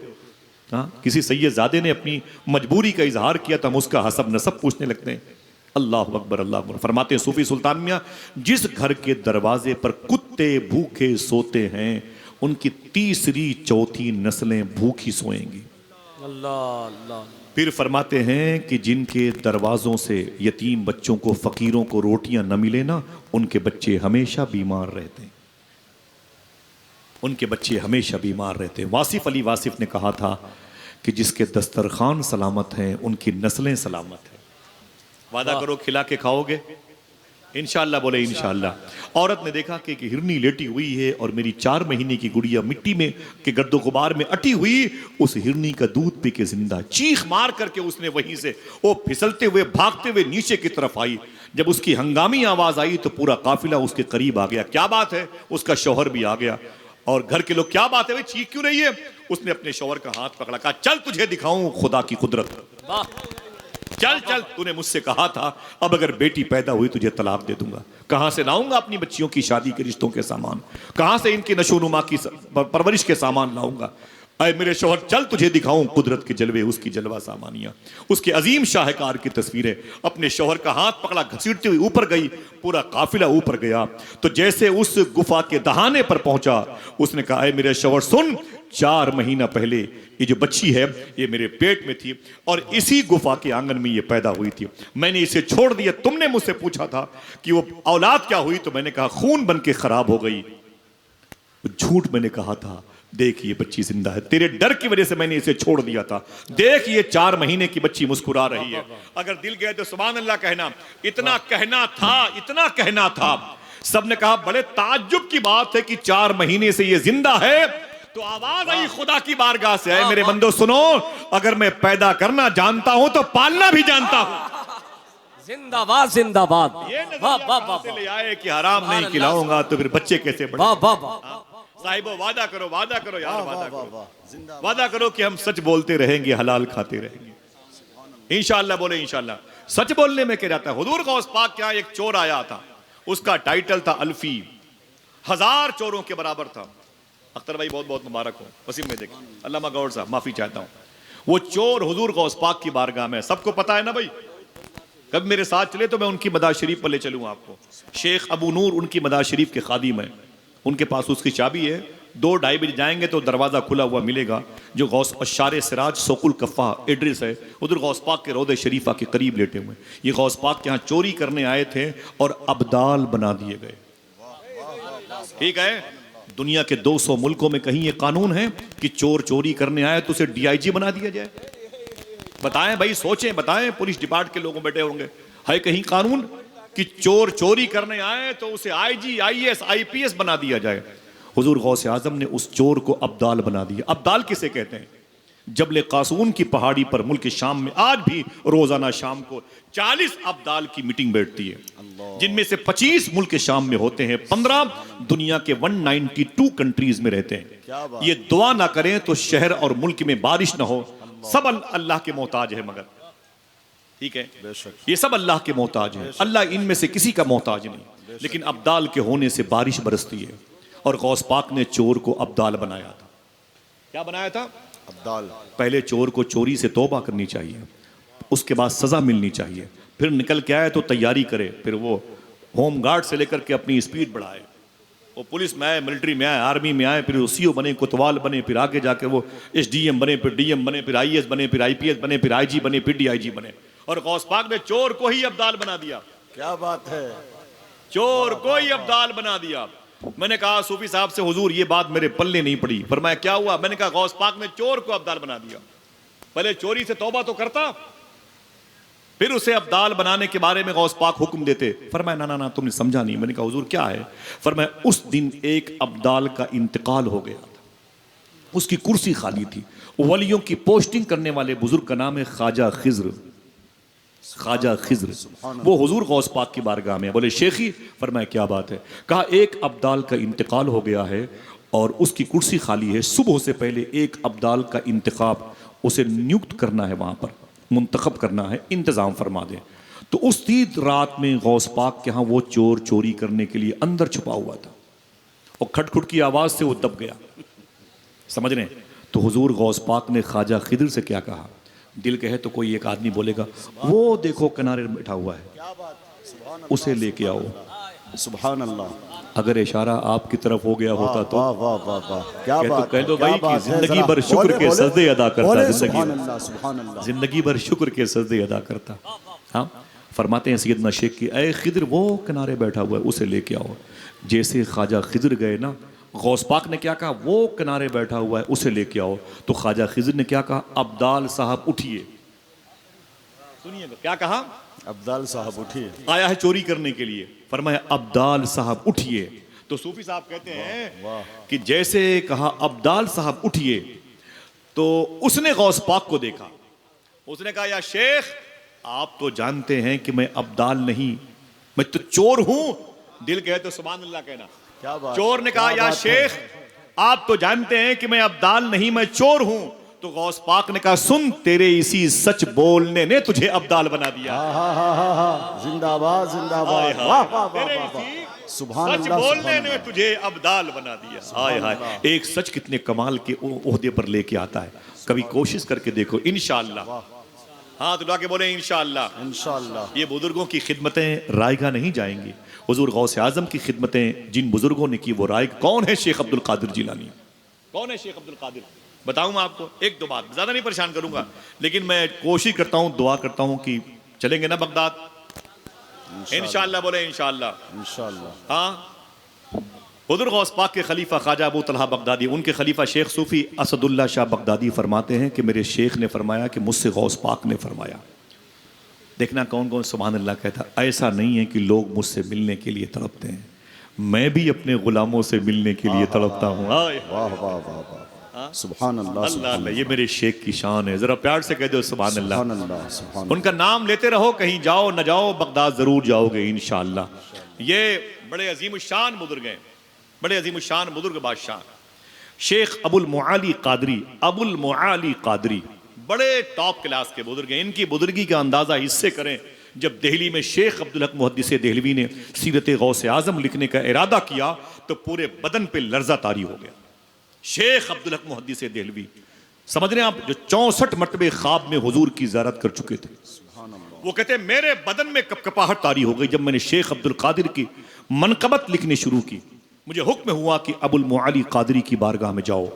हाँ, किसी सैयदजादे ने अपनी मजबूरी का इजहार किया तो हम उसका हसब नसब पूछने लगते हैं। अल्लाह अकबर, अल्लाह अकबर। फरमाते हैं सूफी सुल्तान मियां, जिस घर के दरवाजे पर कुत्ते भूखे सोते हैं, उनकी 3री 4थी नस्लें भूखी सोएंगी। अल्लाह अल्लाह। फिर फरमाते हैं कि जिनके दरवाज़ों से यतीम बच्चों को, फ़कीरों को रोटियां न मिले ना, उनके बच्चे हमेशा बीमार रहते हैं, उनके बच्चे हमेशा बीमार रहते हैं। वासिफ अली वासिफ ने कहा था कि जिसके दस्तरखान सलामत हैं, उनकी नस्लें सलामत हैं। वादा करो खिला के खाओगे इंशाअल्लाह। बोले इंशाअल्लाह। औरत ने देखा कि हिरनी लेटी हुई है और मेरी 4 महीने की गुड़िया मिट्टी में के गर्दो गुबार में अटी हुई, उस हिरनी का दूध पी के जिंदा। चीख मार करके उसने वहीं से वो फिसलते हुए, भागते हुए नीचे की तरफ आई। जब उसकी हंगामी आवाज आई तो पूरा काफिला उसके करीब आ गया। क्या बात है? उसका शौहर भी आ गया और घर के लोग, क्या बात है भाई, चीख क्यों रही है? उसने अपने शौहर का हाथ पकड़ा, कहा चल तुझे दिखाऊं खुदा की कुदरत। चल चल, तूने मुझसे कहा था अब अगर बेटी पैदा हुई तुझे तलाक दे दूंगा। कहां से लाऊंगा अपनी बच्चियों की शादी के रिश्तों के सामान, कहां से इनकी नशोनुमा की परवरिश के सामान लाऊंगा? अय मेरे शौहर चल तुझे दिखाऊं कुदरत के जलवे, उसकी जलवा सामानियां, उसके अजीम शाहकार की तस्वीरें। अपने शौहर का हाथ पकड़ा, घसीटते हुए ऊपर गई, पूरा काफिला ऊपर गया। तो जैसे उस गुफा के दहाने पर पहुंचा, उसने कहा अय मेरे शौहर सुन, 4 महीना पहले ये जो बच्ची है ये मेरे पेट में थी और इसी गुफा के आंगन में ये पैदा हुई थी। मैंने इसे छोड़ दिया। तुमने मुझसे पूछा था कि वो औलाद क्या हुई, तो मैंने कहा खून बन के खराब हो गई। झूठ मैंने कहा था, देख ये बच्ची जिंदा है, तेरे डर की वजह से मैंने इसे छोड़ दिया था। देख ये 4 महीने की बच्ची मुस्कुरा रही है। अगर दिल गए तो सुभान अल्लाह कहना। इतना कहना था, इतना कहना था। सबने कहा बड़े ताज्जुब की बात है कि 4 महीने से ये जिंदा है। तो आवाज आई खुदा की बारगाह से, मेरे बंदो सुनो, अगर मैं पैदा करना जानता हूं तो पालना भी जानता हूं। जिंदाबाद जिंदाबाद। ये वाह वाह नजरिया वाह ले आए कि हराम नहीं खिलाऊंगा तो फिर बच्चे कैसे बढ़े। वाह वाह वाह। साहिबो वादा करो यार, वादा वाह करो, वाह जिंदाबाद। वादा करो कि हम सच बोलते रहेंगे, हलाल खाते रहेंगे। इंशाअल्लाह बोले इंशाअल्लाह। सच बोलने में क्या जाता है। हुजूर गौस पाक क्या एक चोर आया था, उसका टाइटल था अल्फी, 1000 चोरों के बराबर था। अख्तर भाई बहुत बहुत मुबारक हो, वसीम में देखें, अल्लामा गौर साहब माफी चाहता हूं। वो चोर हुजूर गौस पाक की बारगाह में, सबको पता है ना भाई। कभी मेरे साथ चले तो मैं उनकी मदार शरीफ पर ले चलूँ आपको। शेख अबू नूर उनकी मदार शरीफ के खादिम है, उनके पास उसकी चाबी है। 2-2:30 बजे जाएंगे तो दरवाज़ा खुला हुआ मिलेगा, जो गौस अशारे सिराज सोकुल कफ़ा एड्रेस है, उधर गौस पाक के रौदे शरीफा के करीब लेटे हुए। ये गौस पाक के यहाँ चोरी करने आए थे और अब्दाल बना दिए गए। ठीक है, दुनिया के 200 मुल्कों में कहीं ये कानून है कि चोर चोरी करने आए तो उसे DIG बना दिया जाए? बताएं भाई, सोचें, बताएं। पुलिस डिपार्टमेंट के लोग बैठे होंगे, है कहीं कानून कि चोर चोरी करने आए तो उसे IG, IAS, IPS बना दिया जाए? हुजूर गौसे आजम ने उस चोर को अब्दाल बना दिया। अब्दाल किसे कहते हैं? जबले कासून की पहाड़ी पर मुल्क शाम में आज भी रोजाना शाम को 40 अब्दाल की मीटिंग बैठती है, जिनमें से 25 मुल्क शाम में होते हैं, 15 दुनिया के 192 कंट्रीज में रहते हैं। ये दुआ ना करें तो शहर और मुल्क में बारिश ना हो। सब अल्लाह के मोहताज है, मगर ठीक है, ये सब अल्लाह के मोहताज हैं। अल्लाह इनमें से किसी का मोहताज नहीं, लेकिन अब्दाल के होने से बारिश बरसती है। और गौस पाक ने चोर को अब्दाल बनाया था। क्या बनाया था? अब्दाल। पहले चोर को चोरी से तौबा करनी चाहिए, उसके बाद सजा मिलनी चाहिए, फिर निकल के आए तो तैयारी करे, फिर वो होम गार्ड से लेकर के अपनी स्पीड बढ़ाए, वो पुलिस में आए, मिलिट्री में आए, आर्मी में आए, फिर CO बने, कोतवाल बने, फिर आगे जाके वो SDM बने, फिर DM बने, फिर IAS बने, फिर IPS बने, फिर IG बने, फिर DIG बने। और गौस पाक ने चोर को ही अब्दाल बना दिया। क्या बात है। चोर को ही अब्दाल बना दिया। मैंने कहा सूफी साहब से, हुजूर ये बात मेरे पल्ले नहीं पड़ी। फरमाया क्या हुआ? मैंने कहा गौस पाक ने चोर को अब्दाल बना दिया। पहले चोरी से तौबा तो करता, फिर उसे अब्दाल बनाने के बारे में गौस पाक हुक्म देते। फरमाया ना ना ना, तुमने समझा नहीं। मैंने कहा हुजूर क्या है? फरमाया उस दिन एक अब्दाल का इंतकाल हो गया था, उसकी कुर्सी खाली थी। वलियों की पोस्टिंग करने वाले बुजुर्ग का नाम है ख्वाजा खिज्र। ख्वाजा खिज्र वो हुजूर गौस पाक की बारगाह में बोले शेखी। फरमाया क्या बात है? कहा एक अब्दाल का इंतकाल हो गया है और उसकी कुर्सी खाली है। सुबह से पहले एक अब्दाल का इंतखाब, उसे नियुक्त करना है, वहां पर मुंतखब करना है, इंतजाम फरमा दें। तो उसी रात में गौस पाक के यहाँ वो चोर चोरी करने के लिए अंदर छुपा हुआ था और खटखुट की आवाज से वो दब गया। समझ रहे? तो हुजूर गौस पाक ने ख्वाजा खिज्र से क्या कहा? दिल कहे तो कोई एक आदमी बोलेगा वो देखो किनारे बैठा हुआ है, उसे लेके आओ। सुभान अल्लाह। अगर इशारा आपकी तरफ हो गया होता तो वाह वाह वाह वाह, क्या कह बात कह दो है, क्या भाई कि बात है। जिंदगी जरा भर शुक्र बोले, के बोले, सजदे अदा करता, बोले, जिंदगी सुभान अल्लाह, सुभान अल्लाह। जिंदगी भर शुक्र के सजदे अदा करता। हाँ, फरमाते हैं सैयदना शेख की, ऐ खिद्र वो किनारे बैठा हुआ है, उसे लेके आओ। जैसे ख्वाजा खिज्र गए ना, गौस पाक ने क्या कहा? वो किनारे बैठा हुआ है, उसे लेके आओ। तो ख्वाजा खिज्र ने क्या कहा? अब्दाल साहब उठिए। सुनिएगा क्या कहा? अब्दाल साहब उठिए। आया है चोरी करने के लिए। फरमाया अब्दाल साहब उठिए। तो सूफी साहब कहते हैं कि जैसे कहा अब्दाल साहब उठिए, तो उसने गौस पाक को देखा। उसने कहा या शेख, आप तो जानते हैं कि मैं अब्दाल नहीं, मैं तो चोर हूं। दिल कहे तो सुभान अल्लाह कहना। क्या बात। चोर ने कहा या शेख, आप तो जानते हैं कि मैं अब्दाल नहीं, मैं चोर हूं। तो गौस पाक ने कहा सुन, तेरे इसी सच बोलने ने तुझे अब्दाल बना दिया। जिंदाबाद जिंदाबाद। वाह वाह वाह तेरे वाह वाह। इसी सुभान सच अल्लाह, बोलने सुभान ने तुझे अब्दाल बना दिया। हाय हाय, एक सच कितने कमाल के ओहदे पर लेके आता है। कभी कोशिश करके देखो, इंशाअल्लाह। हाथ उठा के बोले इंशाअल्लाह। इंशाअल्लाह। ये बुजुर्गों की खिदमतें रायगा नहीं जाएंगी। हुजूर गौसे आजम की खिदमतें जिन बुजुर्गों ने की वो राय। कौन है शेख अब्दुल कादिर जिलानी? कौन है शेख अब्दुल कादिर? बताऊं मैं आपको एक दो बात, ज्यादा नहीं परेशान करूंगा, लेकिन मैं कोशिश करता हूं, दुआ करता हूं कि चलेंगे ना बगदाद? इंशाअल्लाह बोले इंशाअल्लाह। इंशाअल्लाह। हाँ, हुजूर गौस पाक के खलीफा ख्वाजा अबू तलहा बगदादी, उनके खलीफा शेख सूफी असदुल्ला शाह बगदादी फरमाते हैं कि मेरे शेख ने फरमाया कि मुझसे गौस पाक ने फरमाया। देखना कौन कौन सुभान अल्लाह कहता। ऐसा नहीं है कि लोग मुझसे मिलने के लिए तड़पते हैं, मैं भी अपने गुलामों से मिलने के लिए तड़पता हूँ। वाह वाह वाह वाह। सुभान अल्लाह, अल्लाह अल्लाह, ये मेरे शेख की शान है। जरा प्यार से कह दो सुभान अल्लाह। सुभान अल्लाह, सुभान उनका नाम लेते रहो, कहीं जाओ न जाओ बगदाद जरूर जाओगे इंशाअल्लाह। ये बड़े अजीम शान बुजुर्ग हैं, बड़े अजीम शान बुजुर्ग बादशाह शेख अबुल मुआली कादरी। अबुल मुआली कादरी बड़े टॉप क्लास के बुजुर्ग हैं। इनकी बुजुर्गी का अंदाजा इससे करें, जब दिल्ली में शेख अब्दुल हक मुहद्दिस देहलवी ने सीरत गौसे आजम लिखने का इरादा किया तो पूरे बदन पे लर्जा तारी हो गया। शेख अब्दुल हक मुहद्दिस देहलवी, समझ रहे हैं आप, जो 64 मरतबे ख्वाब में हुजूर की ज़ियारत कर चुके थे। वो कहते हैं मेरे बदन में कपकपाहट तारी हो गई जब मैंने शेख अब्दुल कादिर की मनकबत लिखनी शुरू की। मुझे हुक्म हुआ कि अबुल मुआली कादरी की बारगाह में जाओ।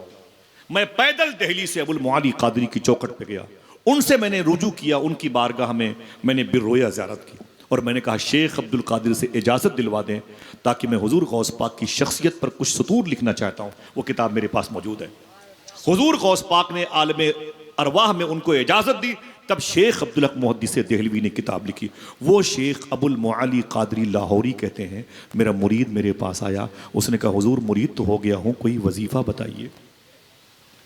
मैं पैदल दिल्ली से अबुल मुआली कादरी की चौखट पे गया, उनसे मैंने रुजू किया, उनकी बारगाह में मैंने बिर्रोया ज़ियारत की और मैंने कहा शेख अब्दुल कादिर से इजाज़त दिलवा दें ताकि मैं हुजूर गौस पाक की शख्सियत पर कुछ सतूर लिखना चाहता हूँ। वो किताब मेरे पास मौजूद है। हुजूर गौस पाक ने आलम अरवाह में उनको इजाज़त दी, तब शेख अब्दुल हक मुहद्दिस देहलवी ने किताब लिखी। वो शेख अबुल मुआली कादरी लाहौरी कहते हैं, मेरा मुरीद मेरे पास आया, उसने कहा हुजूर मुरीद तो हो गया हूँ, कोई वजीफा बताइए।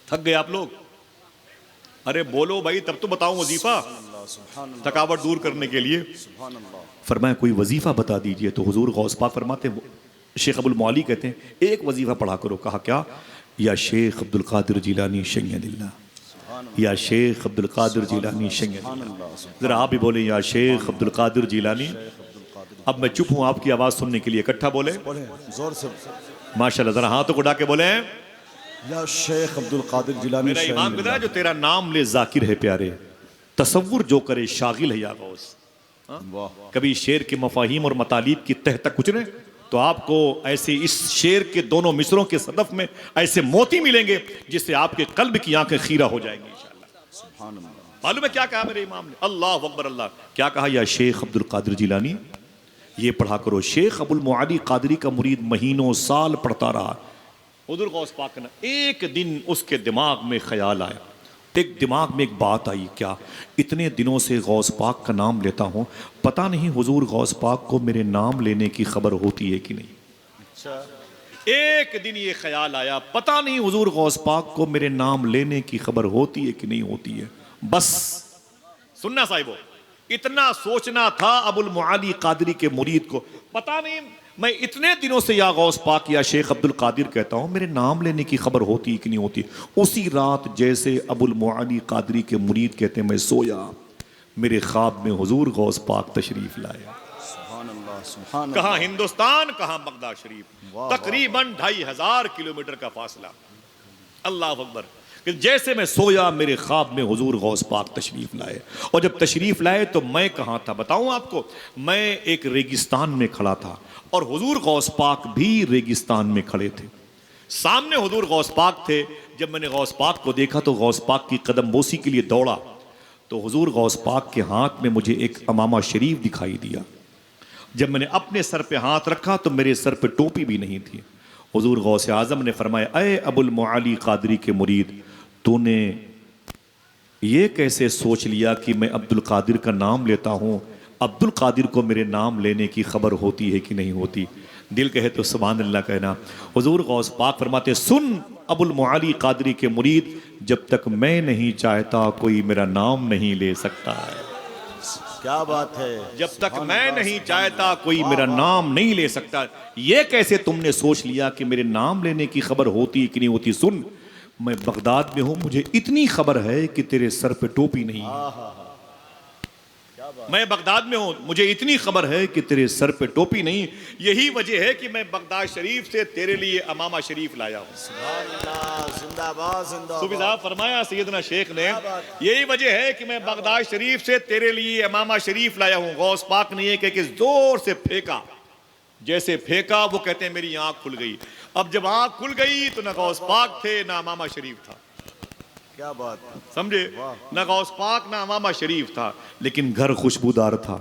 थक गए आप लोग? अरे बोलो भाई, तब तो बताऊं वजीफा, थकावट दूर करने के लिए। फरमाया कोई वजीफा बता दीजिए। तो हुजूर गौस पाक फरमाते हैं, शेख अबुल मुआली कहते हैं एक वजीफा पढ़ा करो। कहा क्या? या शेख अब्दुल कादिर जिलानी शय्यदिल्लाह, या शेख अब्दुल कादिर जिलानी शय्यदिल्लाह। जरा आप भी बोले या शेख अब्दुल कादिर जिलानी। अब मैं चुप हूं आपकी आवाज सुनने के लिए, इकट्ठा बोले जोर से। माशाल्लाह। जरा हाथों को उठा के बोले या शेख अब्दुल कादिर जिलानी। मेरा इमाम कहता है जो तेरा नाम ले जाकिर है प्यारे, तसव्वुर जो करे शागिल है या गौस। कभी शेर के मफाहिम और मतालीब की तह तक कुचले तो आपको ऐसे इस शेर के दोनों मिसरों के सदफ में ऐसे मोती मिलेंगे जिससे आपके कल्ब की आंखें खीरा हो जाएंगी इंशाअल्लाह। मालूम है क्या कहा मेरे इमाम ने? अल्लाह अकबर अल्लाह। क्या कहा? या शेख अब्दुल कादिर जिलानी, ये पढ़ा करो। शेख अबुल मुआली कादरी का मुरीद महीनों साल पढ़ता रहा। हुजूर गौस पाक ना एक दिन उसके दिमाग में ख्याल आया, एक दिमाग में एक बात आई, क्या इतने दिनों से गौस पाक का नाम लेता हूँ, पता नहीं हुजूर गौस पाक को मेरे नाम लेने की खबर होती है कि नहीं। अच्छा। एक दिन ये ख्याल आया, पता नहीं हुजूर गौस पाक को मेरे नाम लेने की खबर होती है कि नहीं होती है। बस सुनना साहिबो, इतना सोचना था अबुल मुआली कादरी के मुरीद को, पता नहीं मैं इतने दिनों से या गौस पाक या शेख अब्दुल कादिर कहता हूं, मेरे नाम लेने की खबर होती कि नहीं होती। उसी रात जैसे अबुल मुआली कादरी के मुरीद कहते हैं मैं सोया, मेरे ख्वाब में हुजूर गौस पाक तशरीफ लाया। कहाँ हिंदुस्तान, कहाँ बगदाद शरीफ, तकरीबन 2500 किलोमीटर का फासला। अल्लाह अकबर। जैसे मैं सोया मेरे ख्वाब में हुजूर गौस पाक तशरीफ लाए, और जब तशरीफ लाए तो मैं कहाँ था बताऊं आपको? मैं एक रेगिस्तान में खड़ा था और हुजूर गौस पाक भी रेगिस्तान में खड़े थे। सामने हुजूर गौस पाक थे। जब मैंने गौस पाक को देखा तो गौस पाक की कदम बोसी के लिए दौड़ा तो हुजूर गौस पाक के हाथ में मुझे एक अमामा शरीफ दिखाई दिया। जब मैंने अपने सर पे हाथ रखा तो मेरे सर पे टोपी भी नहीं थी। हुजूर गौसे आजम ने फरमाया, अय अबुल मुआली कादरी के मुरीद, तूने ये कैसे सोच लिया कि मैं अब्दुल कादिर का नाम लेता हूँ, अब्दुल कादिर को मेरे नाम लेने की खबर होती है कि नहीं होती? दिल कहे तो सुभान अल्लाह कहना। हुजूर गौस पाक फरमाते, सुन अबुल मुआली कादरी के मुरीद, जब तक मैं नहीं चाहता कोई मेरा नाम नहीं ले सकता है। क्या बात है। जब तक मैं नहीं चाहता कोई मेरा नाम नहीं ले सकता। ये कैसे तुमने सोच लिया कि मेरे नाम लेने की खबर होती है कि नहीं होती? सुन, मैं बगदाद में हूं, मुझे इतनी खबर है कि तेरे सर पे टोपी नहीं है। मैं बगदाद में हूं, मुझे इतनी खबर है कि तेरे सर पे टोपी नहीं, यही वजह है कि मैं बगदाद शरीफ से तेरे लिए अमामा शरीफ लाया हूं। जिंदाबाद सूफी जिंदाबाद। साहब फरमाया सैयदना शेख ने, यही वजह है कि मैं बगदाद शरीफ से तेरे लिए अमामा शरीफ लाया हूं। गौस पाक ने ये कह के जोर से फेंका, जैसे फेंका वो कहते हैं मेरी आंख खुल गई। अब जब आंख खुल गई तो ना गौस पाक थे ना अमामा शरीफ था। क्या बात है। समझे, ना गौस पाक ना अमामा शरीफ था, लेकिन घर खुशबूदार था,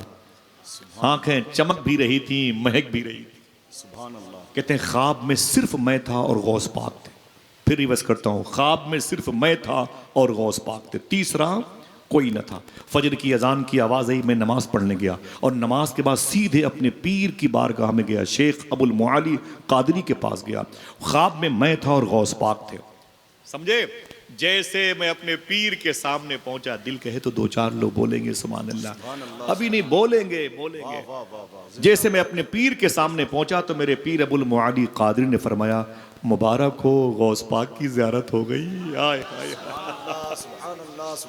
आंखें चमक भी रही थी, महक भी रही थी। सुभान अल्लाह। कहते हैं ख्वाब में सिर्फ मैं था और गौस पाक थे। फिर रिवर्स करता हूं, ख्वाब में सिर्फ मैं था और गौस पाक थे, तीसरा कोई न था। फजर की अजान की आवाज़ आई, मैं नमाज पढ़ने गया और नमाज के बाद सीधे अपने पीर की बारगाह में गया, शेख अबुल मुआली कादरी के पास गया। ख्वाब में मैं था और गौस पाक थे। समझे, जैसे मैं अपने पीर के सामने पहुंचा, दिल कहे तो दो चार लोग बोलेंगे सुभान अल्लाह, अभी नहीं बोलेंगे बोलेंगे। जैसे मैं अपने पीर के सामने पहुंचा तो मेरे पीर अबुल मुआली कादरी ने फरमाया, मुबारक हो, गौस पाक की ज़ियारत हो गई। आय हाय,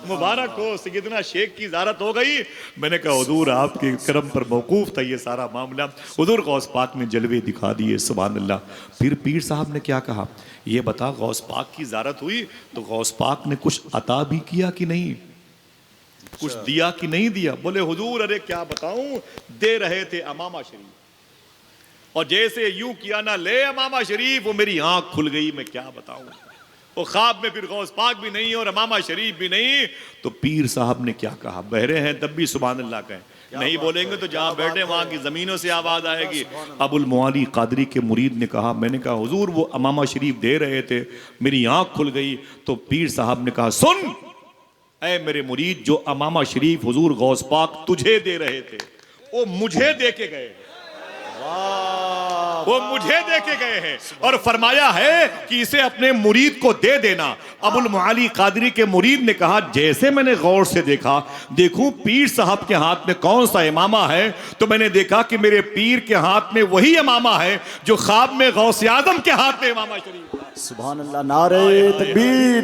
मुबारक हो, सैयदना शेख की ज़ियारत हो गई। मैंने कहा हुजूर आपके करम पर मौकूफ था ये सारा मामला। हुजूर गौस पाक ने जलवे दिखा दिए, सुभान अल्लाह। फिर पीर साहब ने क्या कहा, ये बता गौस पाक की ज़ियारत हुई तो गौस पाक ने कुछ अता भी किया कि नहीं, कुछ दिया कि नहीं दिया? बोले हुजूर अरे क्या बताऊं, दे रहे थे अमामा शरीफ, और जैसे यूं किया ना ले अमामा शरीफ, वो मेरी आंख खुल गई। मैं क्या बताऊं, वो ख्वाब में फिर गौस पाक भी नहीं और अमामा शरीफ भी नहीं। तो पीर साहब ने क्या कहा, बहरे हैं तब भी सुभान अल्लाह कहें, नहीं बोलेंगे तो जहां बैठे वहां की जमीनों से आवाज आएगी। अबुल मुआली कादरी के मुरीद ने कहा, मैंने कहा हुजूर वो अमामा शरीफ दे रहे थे, मेरी आंख खुल गई। तो पीर साहब ने कहा, सुन ऐ मेरे मुरीद, जो अमामा शरीफ हुजूर गौस पाक तुझे दे रहे थे वो मुझे दे के गए, वो मुझे दे के गए हैं और फरमाया है कि इसे अपने मुरीद को दे देना। अबुल मुआली कादरी के मुरीद ने कहा, जैसे मैंने गौर से देखा, देखूं पीर साहब के हाथ में कौन सा इमामा है, तो मैंने देखा कि मेरे पीर के हाथ में वही इमामा है जो ख्वाब में गौस आजम के हाथ में इमामा शरीफ था। सुभान अल्लाह। नारे तकबीर।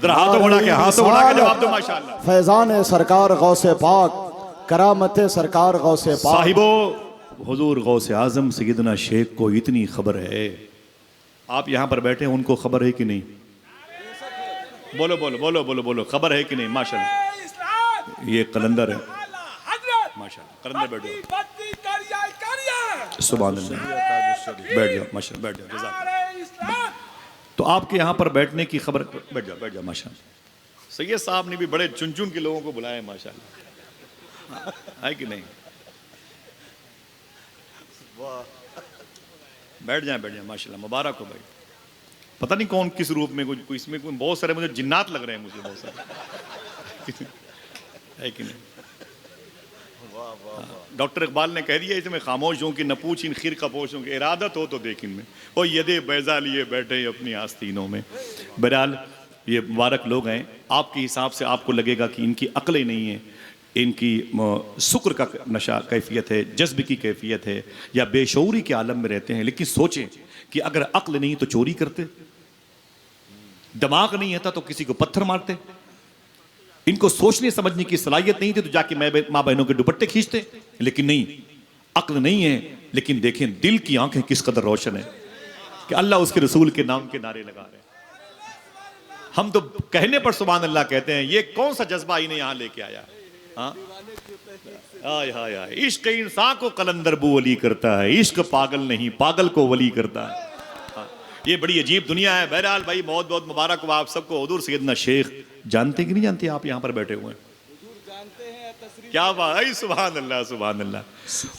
जरा हाथों बढ़ा के, हाथों बढ़ा के जवाब दो माशाअल्लाह। फैजान सरकार गौसे पाक, करामत सरकार गौसे पाक। साहिबो, हुजूर गौस आजम सैयदना शेख को इतनी खबर है, आप यहां पर बैठे हैं, उनको खबर है कि नहीं? बोलो बोलो बोलो बोलो बोलो, खबर है कि नहीं? माशाअल्लाह, ये कलंदर है माशाअल्लाह, कलंदर बैठो, सुभान अल्लाह, बैठ जाओ माशाअल्लाह, बैठ जाओ, जज़ाक। तो आपके यहाँ पर बैठने की खबर, बैठ जाओ माशाअल्लाह। सैयद साहब ने भी बड़े चुन चुन के लोगों को बुलाया माशाअल्लाह, है कि नहीं? बैठ जाए माशाल्लाह, मुबारक हो भाई। पता नहीं कौन किस रूप में, कोई इसमें कोई बहुत सारे मुझे जिन्नात लग रहे हैं, मुझे बहुत सारे है कि नहीं? डॉक्टर इकबाल ने कह दिया इसमें खामोश हूँ कि न पूछ इन खीर कपोशों की, इरादत हो तो देख इनमें वो यदे बैजा लिए बैठे अपनी आस्तीनों में। बहरहाल ये मुबारक लोग हैं, आपके हिसाब से आपको लगेगा कि इनकी अक्लें नहीं है, इनकी शुक्र का नशा कैफियत है, जज्ब की कैफियत है, या बेशऊरी के आलम में रहते हैं। लेकिन सोचें कि अगर अक्ल नहीं तो चोरी करते, दिमाग नहीं था तो किसी को पत्थर मारते, इनको सोचने समझने की सलाहियत नहीं थी तो जाके माँ बहनों के दुपट्टे खींचते। लेकिन नहीं, अक्ल नहीं है, लेकिन देखें दिल की आंखें किस कदर रोशन है कि अल्लाह उसके रसूल के नाम के नारे लगा रहे हैं। हम तो कहने पर सुभान अल्लाह कहते हैं, ये कौन सा जज्बा इन्हें यहाँ लेके आया? हाय हाय हाय, इश्क इंसान को कलंदर बू वली करता है, इश्क पागल नहीं पागल को वली करता है। ये बड़ी अजीब दुनिया है। बहरहाल भाई बहुत बहुत मुबारक हो आप सबको। हुजूर सैयदना शेख जानते कि नहीं जानते आप यहाँ पर बैठे हुए हैं? क्या बात है, सुभान अल्लाह सुभान अल्लाह।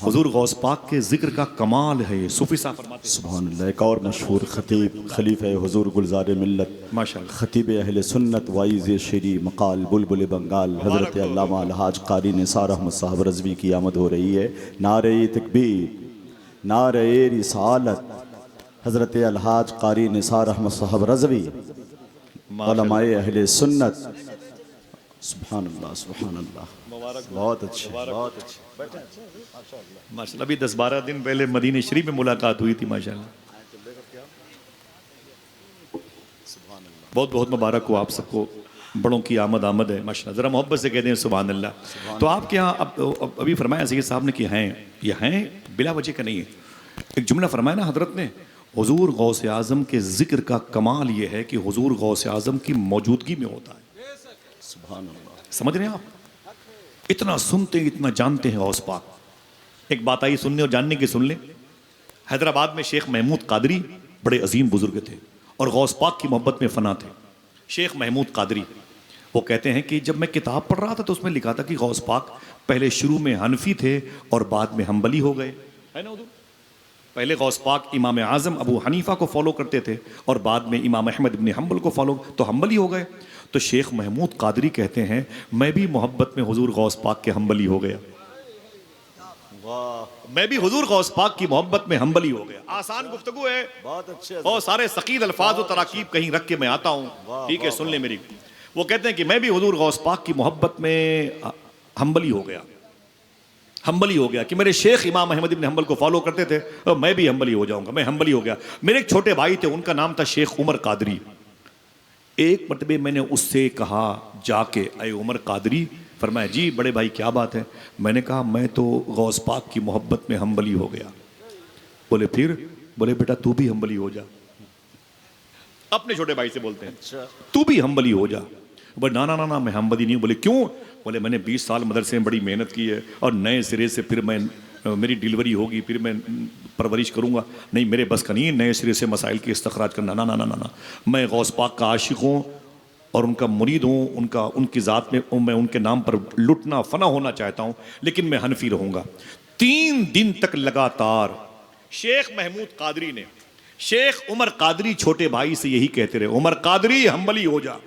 हुजूर गौस पाक के जिक्र का कमाल है। सूफी साहब फरमाते हैं, सुभान अल्लाह। एक और मशहूर खतीब खलीफा हुजूर गुलजार मिल्लत माशाअल्लाह, खतीब अहले सुन्नत वाइज़ शेरी मकाल बुलबुल बंगाल हज़रत अल्लामा अलहाज कारी निसार अहमद साहब रज़वी की आमद हो रही है। नारे तकबीर, नारे रिसालत, हज़रत अलहाज कारी निसार अहमद साहब रज़वी, उलमाए अहले सुन्नत। सुभान अल्लाह सुभान अल्लाह, बहुत अच्छे बहुत अच्छे माशाअल्लाह। अभी 10-12 दिन पहले मदीने शरीफ में मुलाकात हुई थी माशाअल्लाह। बहुत बहुत मुबारक हो आप सबको। बड़ों की आमद है माशाल्लाह, ज़रा मोहब्बत से कहते हैं सुभान अल्लाह। तो आपके यहाँ अभी फरमाया सैयद साहब ने कि हैं, ये हैं बिला वजह का नहीं है। एक जुमला फरमाया ना हजरत ने, हुजूर गौसे आज़म के ज़िक्र का कमाल ये है कि हुजूर गौसे आज़म की मौजूदगी में होता है। सुभान अल्लाह। समझ रहे हैं आप? इतना सुनते हैं, इतना जानते हैं गौस पाक। एक बात आई सुनने और जानने की, सुन ले। हैदराबाद में शेख महमूद कादरी बड़े अजीम बुजुर्ग थे और गौस पाक की मोहब्बत में फना थे। शेख महमूद कादरी वो कहते हैं कि जब मैं किताब पढ़ रहा था तो उसमें लिखा था कि गौस पाक पहले शुरू में हनफी थे और बाद में हम्बली हो गए, है ना उधर? पहले गौस पाक इमाम आज़म अबू हनीफा को फॉलो करते थे और बाद में इमाम अहमद इब्न हम्बल को फॉलो, तो हम्बली हो गए। तो शेख महमूद कादरी कहते हैं मैं भी मोहब्बत में हुजूर गौस पाक के हम्बली हो गया। वाह, मैं भी हुजूर गौस पाक की मोहब्बत में हम्बली हो गया। आसान गुफ्तगू है बहुत अच्छे। और सारे सकील अल्फाज और तराकीब कहीं रख के मैं आता हूँ, ठीक है? सुन ले मेरी। वो कहते हैं कि मैं भी हुजूर गौस पाक की मोहब्बत में हम्बली हो गया, हम्बली हो गया कि मेरे शेख इमाम अहमद इब्न हम्बल को फॉलो करते थे और मैं भी हम्बली हो जाऊंगा। मैं हम्बली हो गया। मेरे एक छोटे भाई थे, उनका नाम था शेख उमर कादरी। एक मरतबे मैंने उससे कहा जाके, अय उमर कादरी, फरमाया जी बड़े भाई क्या बात है? मैंने कहा मैं तो गौस पाक की मोहब्बत में हम्बली हो गया। बोले फिर? बोले बेटा तू भी हम्बली हो जा। अपने छोटे भाई से बोलते हैं तू भी हम्बली हो जा। बोले ना ना ना ना मैं हम्बली नहीं हूं। बोले क्यों? बोले मैंने 20 साल मदरसे में बड़ी मेहनत की है और नए सिरे से फिर मैं मेरी डिलीवरी होगी, फिर मैं परवरिश करूंगा। नहीं मेरे बस का नहीं है नए सिरे से मसाइल की इस्तखराज करना। ना ना ना ना ना, मैं गौस पाक का आशिक हूँ और उनका मुरीद हूँ, उनकी ज़ात में मैं उनके नाम पर लुटना फना होना चाहता हूँ, लेकिन मैं हनफी रहूँगा। 3 दिन तक लगातार शेख महमूद कादरी ने शेख उमर कादरी छोटे भाई से यही कहते रहे, उमर कादरी हम्बली हो जा।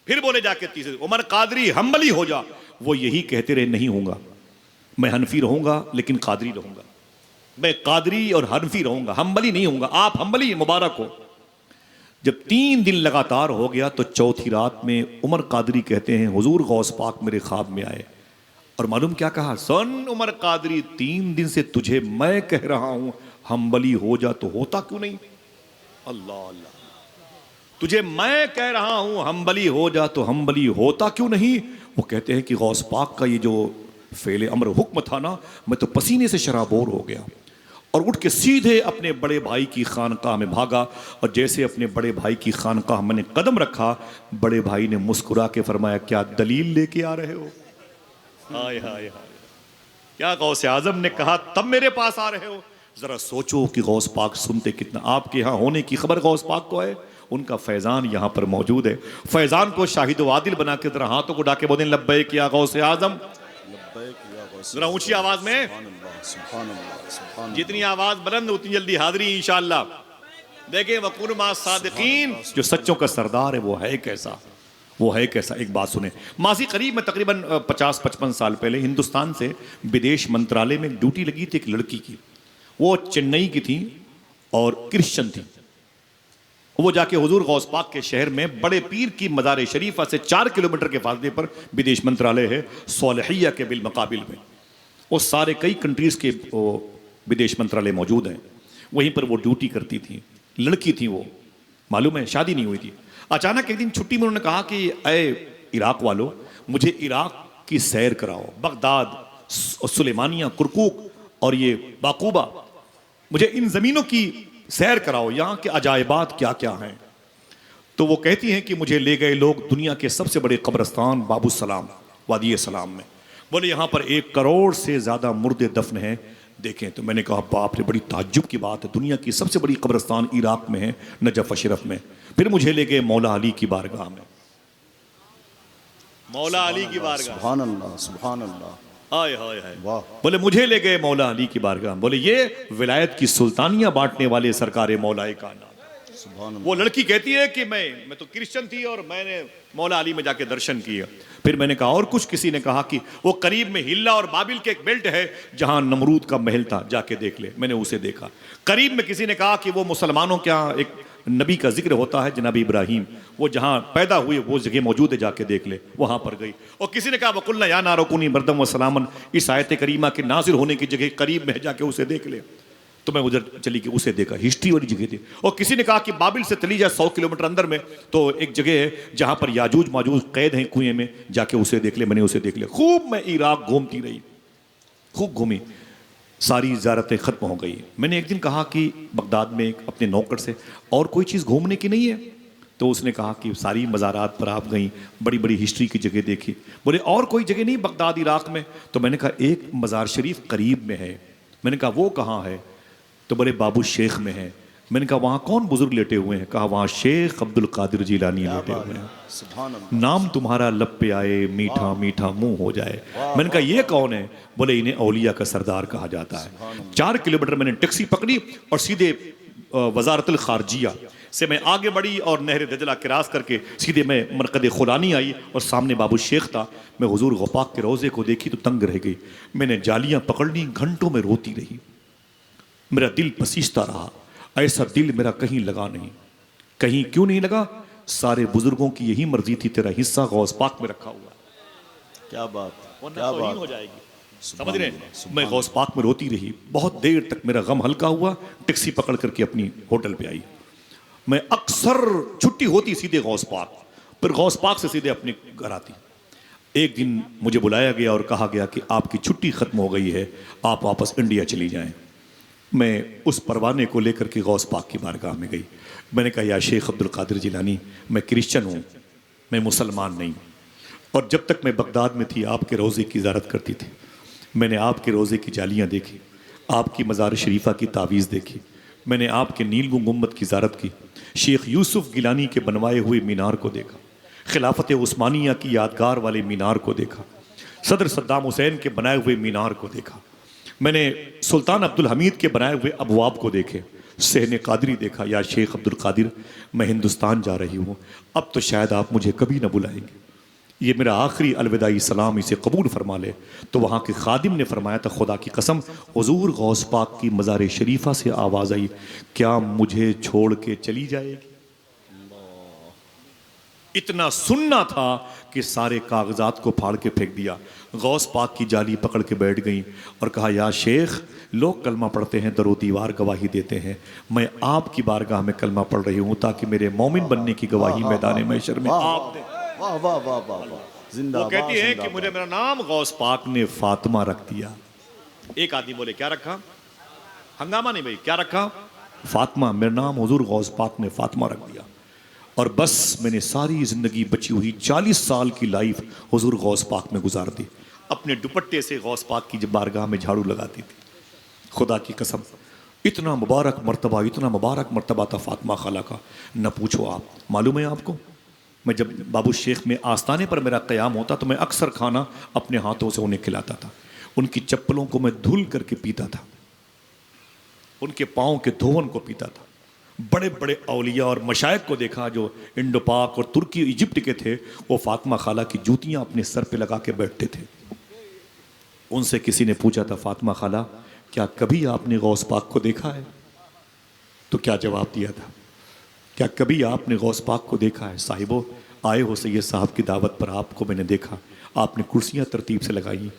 फिर बोले जाके तीसरे, उमर कादरी हम्बली हो जा। वो यही कहते रहे नहीं होऊंगा, मैं हनफी रहूंगा लेकिन कादरी रहूंगा। मैं कादरी और हनफी रहूंगा, हम्बली नहीं होऊंगा। आप हम्बली मुबारक हो। जब 3 दिन लगातार हो गया तो चौथी रात में उमर कादरी कहते हैं हुजूर गौस पाक मेरे ख्वाब में आए और मालूम क्या कहा? सुन उमर कादरी, 3 दिन से तुझे मैं कह रहा हूं हम्बली हो जा, तो होता क्यों नहीं? अल्लाह अल्लाह, तुझे मैं कह रहा हूं हम्बली हो जा तो हम्बली होता क्यों नहीं? वो कहते हैं कि गौस पाक का ये जो फेले अमर हुक्म था ना, मैं तो पसीने से शराबोर हो गया और उठ के सीधे अपने बड़े भाई की खानकाह में भागा और जैसे अपने बड़े भाई की खानकाह मैंने कदम रखा, बड़े भाई ने मुस्कुरा के फरमाया क्या दलील लेके आ रहे हो? हाय हाय हाय, क्या गौसे आजम ने कहा तब मेरे पास आ रहे हो? जरा सोचो कि गौस पाक सुनते कितना। आपके यहाँ होने की खबर गौस पाक को है, उनका फैजान यहाँ पर मौजूद है। फैजान को शाहिद वादिल बना के जरा हाथों को डाके बोलें लब्बैक या गौसे आजम। जरा ऊंची आवाज में, जितनी आवाज बुलंद उतनी जल्दी हाजिरी इंशाअल्लाह। देखें वकुन मा सादिकीन, जो सच्चों का सरदार है वो है कैसा, वो है कैसा। एक बात सुने, माजी करीब में तकरीबन 50-55 साल पहले हिंदुस्तान से विदेश मंत्रालय में ड्यूटी लगी थी एक लड़की की। वो चेन्नई की थी और क्रिश्चियन थी। वो जाके हुजूर गौस पाक के शहर में बड़े पीर की मज़ार शरीफा से 4 किलोमीटर के फासले पर विदेश मंत्रालय है, सोलहिया के बिल मकाबिल में। वो सारे कई कंट्रीज़ के विदेश मंत्रालय मौजूद हैं, वहीं पर वो ड्यूटी करती थी। लड़की थी वो, मालूम है शादी नहीं हुई थी। अचानक एक दिन छुट्टी में उन्होंने कहा कि अय इराक वालों, मुझे इराक की सैर कराओ, बगदाद, सुलेमानिया, कुरकुक और ये बाकूबा, मुझे इन ज़मीनों की सैर कराओ, यहाँ के अजायबात क्या क्या हैं। तो वो कहती हैं कि मुझे ले गए लोग दुनिया के सबसे बड़े कब्रस्तान बाबू सलाम, वादी सलाम में। बोले यहाँ पर 1 करोड़ से ज़्यादा मुर्दे दफन हैं, देखें। तो मैंने कहा बाप रे, बड़ी ताज्जुब की बात है, दुनिया की सबसे बड़ी कब्रस्तान इराक में है, नजफ अशरफ में। फिर मुझे ले गए मौला अली की बारगाह में, मौला अली की बारगाह। सुभान अल्लाह, सुभान अल्लाह, हाय हाय हाय, वाह। बोले मुझे ले गए मौला अली की बारगाह। बोले ये विलायत की सुल्तानियां बांटने वाले सरकार मौलाए कायनात। वो लड़की कहती है कि मैं तो क्रिश्चियन थी और मैंने मौला अली में जाके दर्शन किए। फिर मैंने कहा और कुछ? किसी ने कहा कि वो करीब में हिल्ला और बाबिल के एक बेल्ट है जहां नमरूद का महल था, जाके देख ले। मैंने उसे देखा। करीब में किसी ने कहा कि वो मुसलमानों के यहाँ एक नबी का जिक्र होता है, जनाब इब्राहिम, वो जहाँ पैदा हुए वो जगह मौजूद है, जाके देख ले। वहां पर गई। और किसी ने कहा वकुल्ना या नारकुनी मरदम व सलामन, इस आयत करीमा के नाजिल होने की जगह करीब में है, जाके उसे देख ले। तो मैं उधर चली गई, उसे देखा, हिस्ट्री वाली जगह थी। और किसी ने कहा कि बाबिल से चली जाए 100 किलोमीटर अंदर में, तो एक जगह है जहां पर याजूज माजूज कैद हैं कुएं में, जाके उसे देख ले। मैंने उसे देख लिया। खूब मैं इराक घूमती रही, खूब घूमी, सारी ज़ियारतें ख़त्म हो गई। मैंने एक दिन कहा कि बगदाद में अपने नौकर से, और कोई चीज़ घूमने की नहीं है? तो उसने कहा कि सारी मज़ारात पर आप गई, बड़ी बड़ी हिस्ट्री की जगह देखी। बोले और कोई जगह नहीं बगदाद इराक में? तो मैंने कहा एक मज़ार शरीफ करीब में है। मैंने कहा वो कहाँ है? तो बोले बाबू शेख में है। मैंने कहा वहाँ कौन बुजुर्ग लेटे हुए हैं? कहा वहाँ शेख अब्दुल कादिर जिलानी लेटे हुए हैं। सुभान अल्लाह। नाम तुम्हारा लब पे आए, मीठा मीठा मुंह हो जाए। मैंने कहा ये कौन है? बोले इन्हें औलिया का सरदार कहा जाता है। 4 किलोमीटर मैंने टैक्सी पकड़ी और सीधे वजारतुल खारजिया से मैं आगे बढ़ी और नहर दजला क्रॉस करके सीधे मैं मरकद खुलानी आई और सामने बाबू शेख था। मैं हुजूर गौपाक के रोज़े को देखी तो तंग रह गई। मैंने जालियां पकड़ ली, घंटों में रोती रही। मेरा दिल पसीजता रहा, ऐसा दिल मेरा कहीं लगा नहीं। कहीं क्यों नहीं लगा? सारे बुजुर्गों की यही मर्जी थी, तेरा हिस्सा गौस पाक में रखा हुआ। क्या बात, वरना क्या तौहीन बात हो जाएगी। समझ रहे हैं? मैं गौस पाक में रोती रही, बहुत देर तक मेरा गम हल्का हुआ। टैक्सी पकड़ करके अपनी होटल पे आई। मैं अक्सर छुट्टी होती सीधे गौस पाक, फिर गौस पाक से सीधे अपने घर आती। एक दिन मुझे बुलाया गया और कहा गया कि आपकी छुट्टी खत्म हो गई है, आप वापस इंडिया चली जाएं। मैं उस परवाने को लेकर के गौस पाक की बारगाह में गई। मैंने कहा या शेख अब्दुल कादिर जिलानी, मैं क्रिश्चियन हूँ, मैं मुसलमान नहीं, और जब तक मैं बगदाद में थी आपके रोज़े की ज़ियारत करती थी। मैंने आपके रोज़े की जालियाँ देखी, आपकी मज़ार शरीफा की तावीज़ देखी, मैंने आपके नीलगुं गुम्बद की ज़ियारत की, शेख यूसुफ गिलानी के बनवाए हुए मीनार को देखा, खिलाफत उस्मानिया की यादगार वाले मीनार को देखा, सदर सद्दाम हुसैन के बनाए हुए मीनार को देखा, मैंने सुल्तान अब्दुल हमीद के बनाए हुए अबवाब को देखे, सहने कादरी देखा। या शेख अब्दुल कादिर, मैं हिंदुस्तान जा रही हूँ, अब तो शायद आप मुझे कभी न बुलाएंगे, ये मेरा आखिरी अलविदाई सलाम, इसे कबूल फरमा ले। तो वहाँ के खादिम ने फरमाया था, खुदा की कसम हुजूर गौस पाक की मज़ार शरीफा से आवाज़ आई, क्या मुझे छोड़ के चली जाएगी? इतना सुनना था कि सारे कागजात को फाड़ के फेंक दिया। गौस पाक की जाली पकड़ के बैठ गई और कहा, या शेख, लोग कलमा पढ़ते हैं, दरो दीवार गवाही देते हैं, मैं आपकी बारगाह में कलमा पढ़ रही हूँ ताकि मेरे मोमिन बनने की गवाही मैदान महशर में आप दें। वाह वाह वाह वाह वाह, जिंदाबाद। वो कहती है कि जिंदाबाद। मुझे मेरा नाम गौस पाक ने फातिमा रख दिया। एक आदमी बोले क्या रखा? हंगामा नहीं भाई, क्या रखा? फातिमा। मेरा नाम हुजूर गौस पाक ने फातिमा रख दिया। और बस मैंने सारी जिंदगी बची हुई 40 साल की लाइफ हुजूर गौस पाक में गुजार दी। अपने दुपट्टे से गौस पाक की जब बारगाह में झाड़ू लगाती थी, खुदा की कसम इतना मुबारक मर्तबा, इतना मुबारक मर्तबा था फातिमा खाला का, न पूछो आप। मालूम है आपको, मैं जब बाबू शेख में आस्थाने पर मेरा क़याम होता तो मैं अक्सर खाना अपने हाथों से उन्हें खिलाता था। उनकी चप्पलों को मैं धुल करके पीता था, उनके पाँव के धोवन को पीता था। बड़े बड़े औलिया और मशाइख को देखा जो इंडो पाक और तुर्की इजिप्ट के थे, वो फातिमा खाला की जूतियाँ अपने सर पे लगा के बैठते थे। उनसे किसी ने पूछा था, फातिमा खाला क्या कभी आपने गौस पाक को देखा है? तो क्या जवाब दिया था? क्या कभी आपने गौस पाक को देखा है? साहिबो, आए हो सैयद साहब की दावत पर आपको मैंने देखा, आपने कुर्सियाँ तरतीब से लगाई,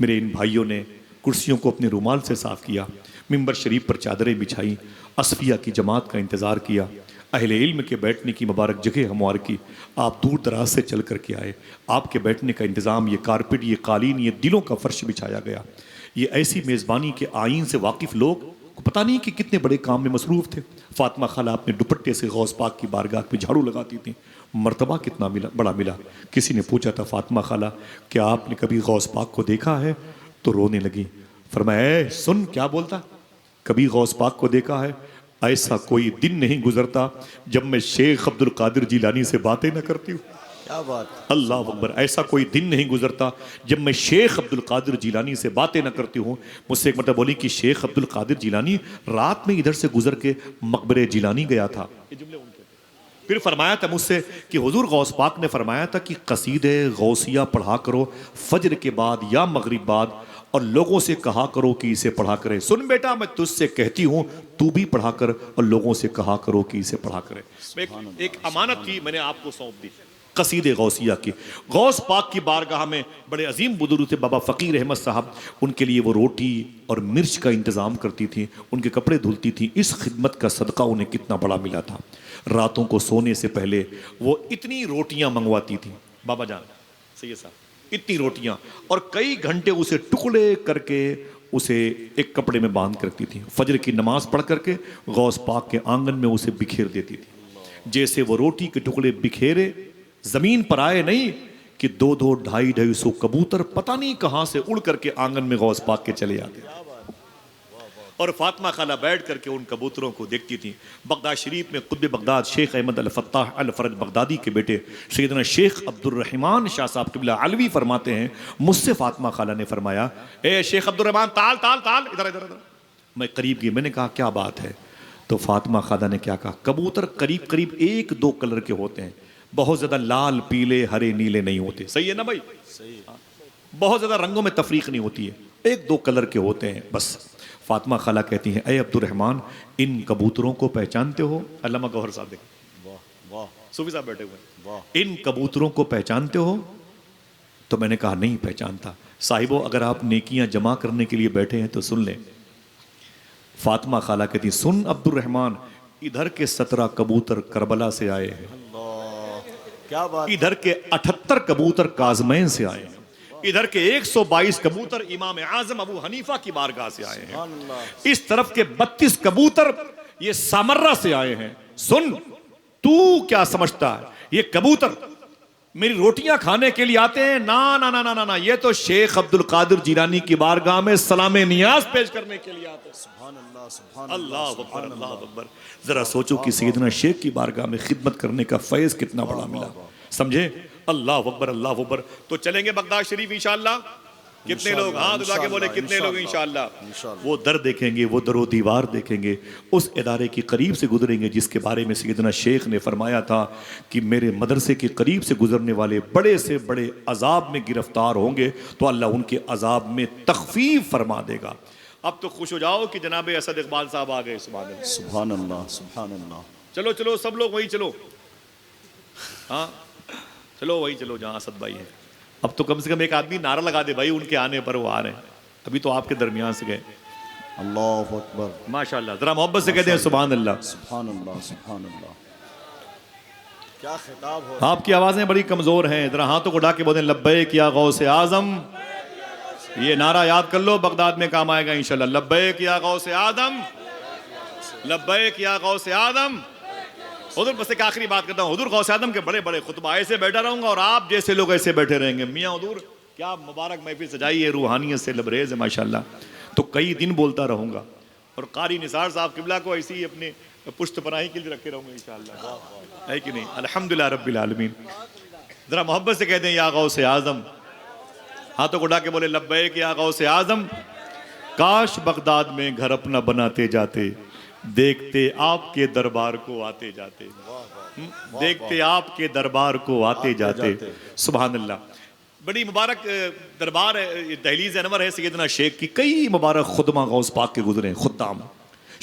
मेरे इन भाइयों ने कुर्सियों को अपने रुमाल से साफ़ किया, मिंबर शरीफ पर चादरें बिछाई, असफिया की जमात का इंतज़ार किया, अहले इल्म के बैठने की मुबारक जगह हमवार की। आप दूर दराज से चल कर के आए, आपके बैठने का इंतज़ाम, ये कारपेट, ये कालीन, ये दिलों का फर्श बिछाया गया। ये ऐसी मेज़बानी के आइन से वाकिफ़ लोग को पता नहीं कि कितने बड़े काम में मसरूफ़ थे। फातिमा खाला अपने दुपट्टे से गौस पाक की बारगाह में झाड़ू लगाती थी। मर्तबा कितना मिला, बड़ा मिला। किसी ने पूछा था, फातिमा खाला क्या आपने कभी गौस पाक को देखा है? तो रोने लगी। फरमाया, सुन क्या बोलता, कभी गौस पाक को देखा है? ऐसा कोई दिन नहीं गुजरता जब मैं शेख अब्दुल कादिर जिलानी से बातें न करती हूँ। क्या बात, अल्लाह अकबर। ऐसा कोई दिन नहीं गुजरता जब मैं शेख अब्दुल कादिर जिलानी से बातें न करती हूँ। मुझसे एक मतलब बोली कि शेख अब्दुल कादिर जिलानी रात में इधर से गुजर के मकबरे जिलानी गया था। फिर फरमाया था मुझसे कि हुजूर गौस पाक ने फरमाया था कि कसीदे गौसिया पढ़ा करो फजर के बाद या मगरिब बाद, और लोगों से कहा करो कि इसे पढ़ा करें। सुन बेटा, मैं तुझसे कहती हूँ तू भी पढ़ा कर और लोगों से कहा करो कि इसे पढ़ा करें। एक अमानत थी, मैंने आपको सौंप दी। कसीदे गौसिया की। गौस पाक की बारगाह में बड़े अजीम बुजुर्ग थे बाबा फ़कीर अहमद साहब, उनके लिए वो रोटी और मिर्च का इंतज़ाम करती थी, उनके कपड़े धुलती थी। इस खिदमत का सदका उन्हें कितना बड़ा मिला था। रातों को सोने से पहले वो इतनी रोटियां मंगवाती थी, बाबा जान सैयद साहब, इतनी रोटियां, और कई घंटे उसे टुकड़े करके उसे एक कपड़े में बांध करती थी। फजर की नमाज पढ़ करके गौस पाक के आंगन में उसे बिखेर देती थी। जैसे वो रोटी के टुकड़े बिखेरे, जमीन पर आए नहीं कि 2-2, 250-250 कबूतर पता नहीं कहां से उड़ करके आंगन में गौस पाक के चले आते, और फातिमा खाला बैठ करके उन कबूतरों को देखती थी। बगदाद शरीफ में कुतुब बगदाद शेख अहमद अल फत्ताह अल फरज बगदादी के बेटे सैयदना शेख अब्दुल रहमान शाह साहब क़िबला अलवी फरमाते हैं, मुझसे फातिमा खाला ने फरमाया, ए शेख अब्दुल रहमान, ताल ताल ताल, इधर इधर इधर। मैं करीब गई, मैंने कहा क्या बात है? तो फातिमा खाला ने क्या कहा, कबूतर करीब करीब 1-2 कलर के होते हैं, बहुत ज्यादा लाल पीले हरे नीले नहीं होते। सही है ना भाई? सही। बहुत ज्यादा रंगों में तफरीक नहीं होती है, 1-2 कलर के होते हैं बस। फातिमा खाला कहती हैं, अय अब्दुल रहमान, इन कबूतरों को पहचानते हो? अल्लामा गौहर साहब देखें, वाह वाह, सूफी साहब बैठे हुए, वाह, इन कबूतरों को पहचानते हो? तो मैंने कहा नहीं पहचानता। साहिबो, अगर आप नेकियां जमा करने के लिए बैठे हैं तो सुन लें। फातिमा खाला कहती, सुन अब्दुल रहमान, इधर के 17 कबूतर करबला से आए हैं, क्या बात, इधर के 78 कबूतर काजमैन से आए हैं, इधर के 122 कबूतर इमाम आजम अबू हनीफा की बारगाह से आए हैं, इस तरफ के 32 कबूतर ये सामर्रा से आए हैं। सुन, तू क्या समझता है, ये कबूतर मेरी रोटियां खाने के लिए आते हैं? ना ना ना ना ना ना, ये तो शेख अब्दुल कादिर जिलानी की बारगाह में सलामे नियाज पेश करने के लिए आते हैं। सुभान अल्लाह, सुभान अल्लाह, अकबर, अल्लाह अकबर। जरा सोचो कि सैयदना शेख की बारगाह में खिदमत करने का फैज कितना बड़ा मिला, समझे? अल्लाह अकबर, अल्लाह अकबर। तो चलेंगे बगदाद शरीफ इंशाअल्लाह। कितने लोग हाथ उठा के बोले कितने लोग इंशाअल्लाह? वो दर देखेंगे, वो दरो दीवार देखेंगे, उस इदारे के करीब से गुजरेंगे जिसके बारे में सैयदना शेख ने फरमाया था कि मेरे मदरसे के करीब से गुजरने वाले बड़े से बड़े अजाब में गिरफ्तार होंगे तो अल्लाह उनके अजाब में तखफीफ फरमा देगा। अब तो खुश हो जाओ कि जनाब असद इकबाल साहब आ गए। सुभान अल्लाह, सुभान अल्लाह, सुभान अल्लाह। चलो चलो सब लोग वहीं चलो, हाँ चलो वहीं चलो जहाँ असद भाई है। अब तो कम से कम एक आदमी नारा लगा दे भाई, उनके आने पर वो आ रहे हैं, अभी तो आपके दरमियान से गए। अल्लाह अकबर, माशाअल्लाह, जरा मोहब्बत से कहते हैं सुभान अल्लाह, सुभान अल्लाह, सुभान अल्लाह। क्या खिताब हो। आपकी आवाजें बड़ी कमजोर हैं, जरा हाथों को उठा के बोलें लब्बैक या गौसे आजम। ये नारा याद कर लो, बगदाद में काम आएगा इंशाल्लाह। लब्बैक या गौसे आदम, लब्बैक या गौसे आदम। हुजूर बस एक आखिरी बात करता हूँ, हुजूर गौसे आदम के बड़े बड़े खुतबा, ऐसे बैठा रहूंगा और आप जैसे लोग ऐसे बैठे रहेंगे। मियाँ हुजूर क्या मुबारक महफिल सजाई है, रूहानियत से लबरेज है माशाल्लाह। तो कई दिन बोलता रहूंगा और कारी निसार साहब किबला को ऐसी ही अपने पुष्ट पनाही के लिए रखे रहूंगा इंशाअल्लाह, है कि नहीं? अल्हम्दुलिल्लाह रब्बिल आलमीन। जरा मोहब्बत से कहते हैं या गौसे आजम, हाथों को उठा के बोले लब्बैक या गौसे आजम। काश बगदाद में घर अपना बनाते जाते, देखते आपके दरबार को आते जाते, देखते आपके दरबार को आते जाते। सुभान अल्लाह। बड़ी मुबारक दरबार है, दहलीज अनवर है सैयदना शेख की। कई मुबारक खुदमा गौस पाक के गुजरे हैं, खुद्दाम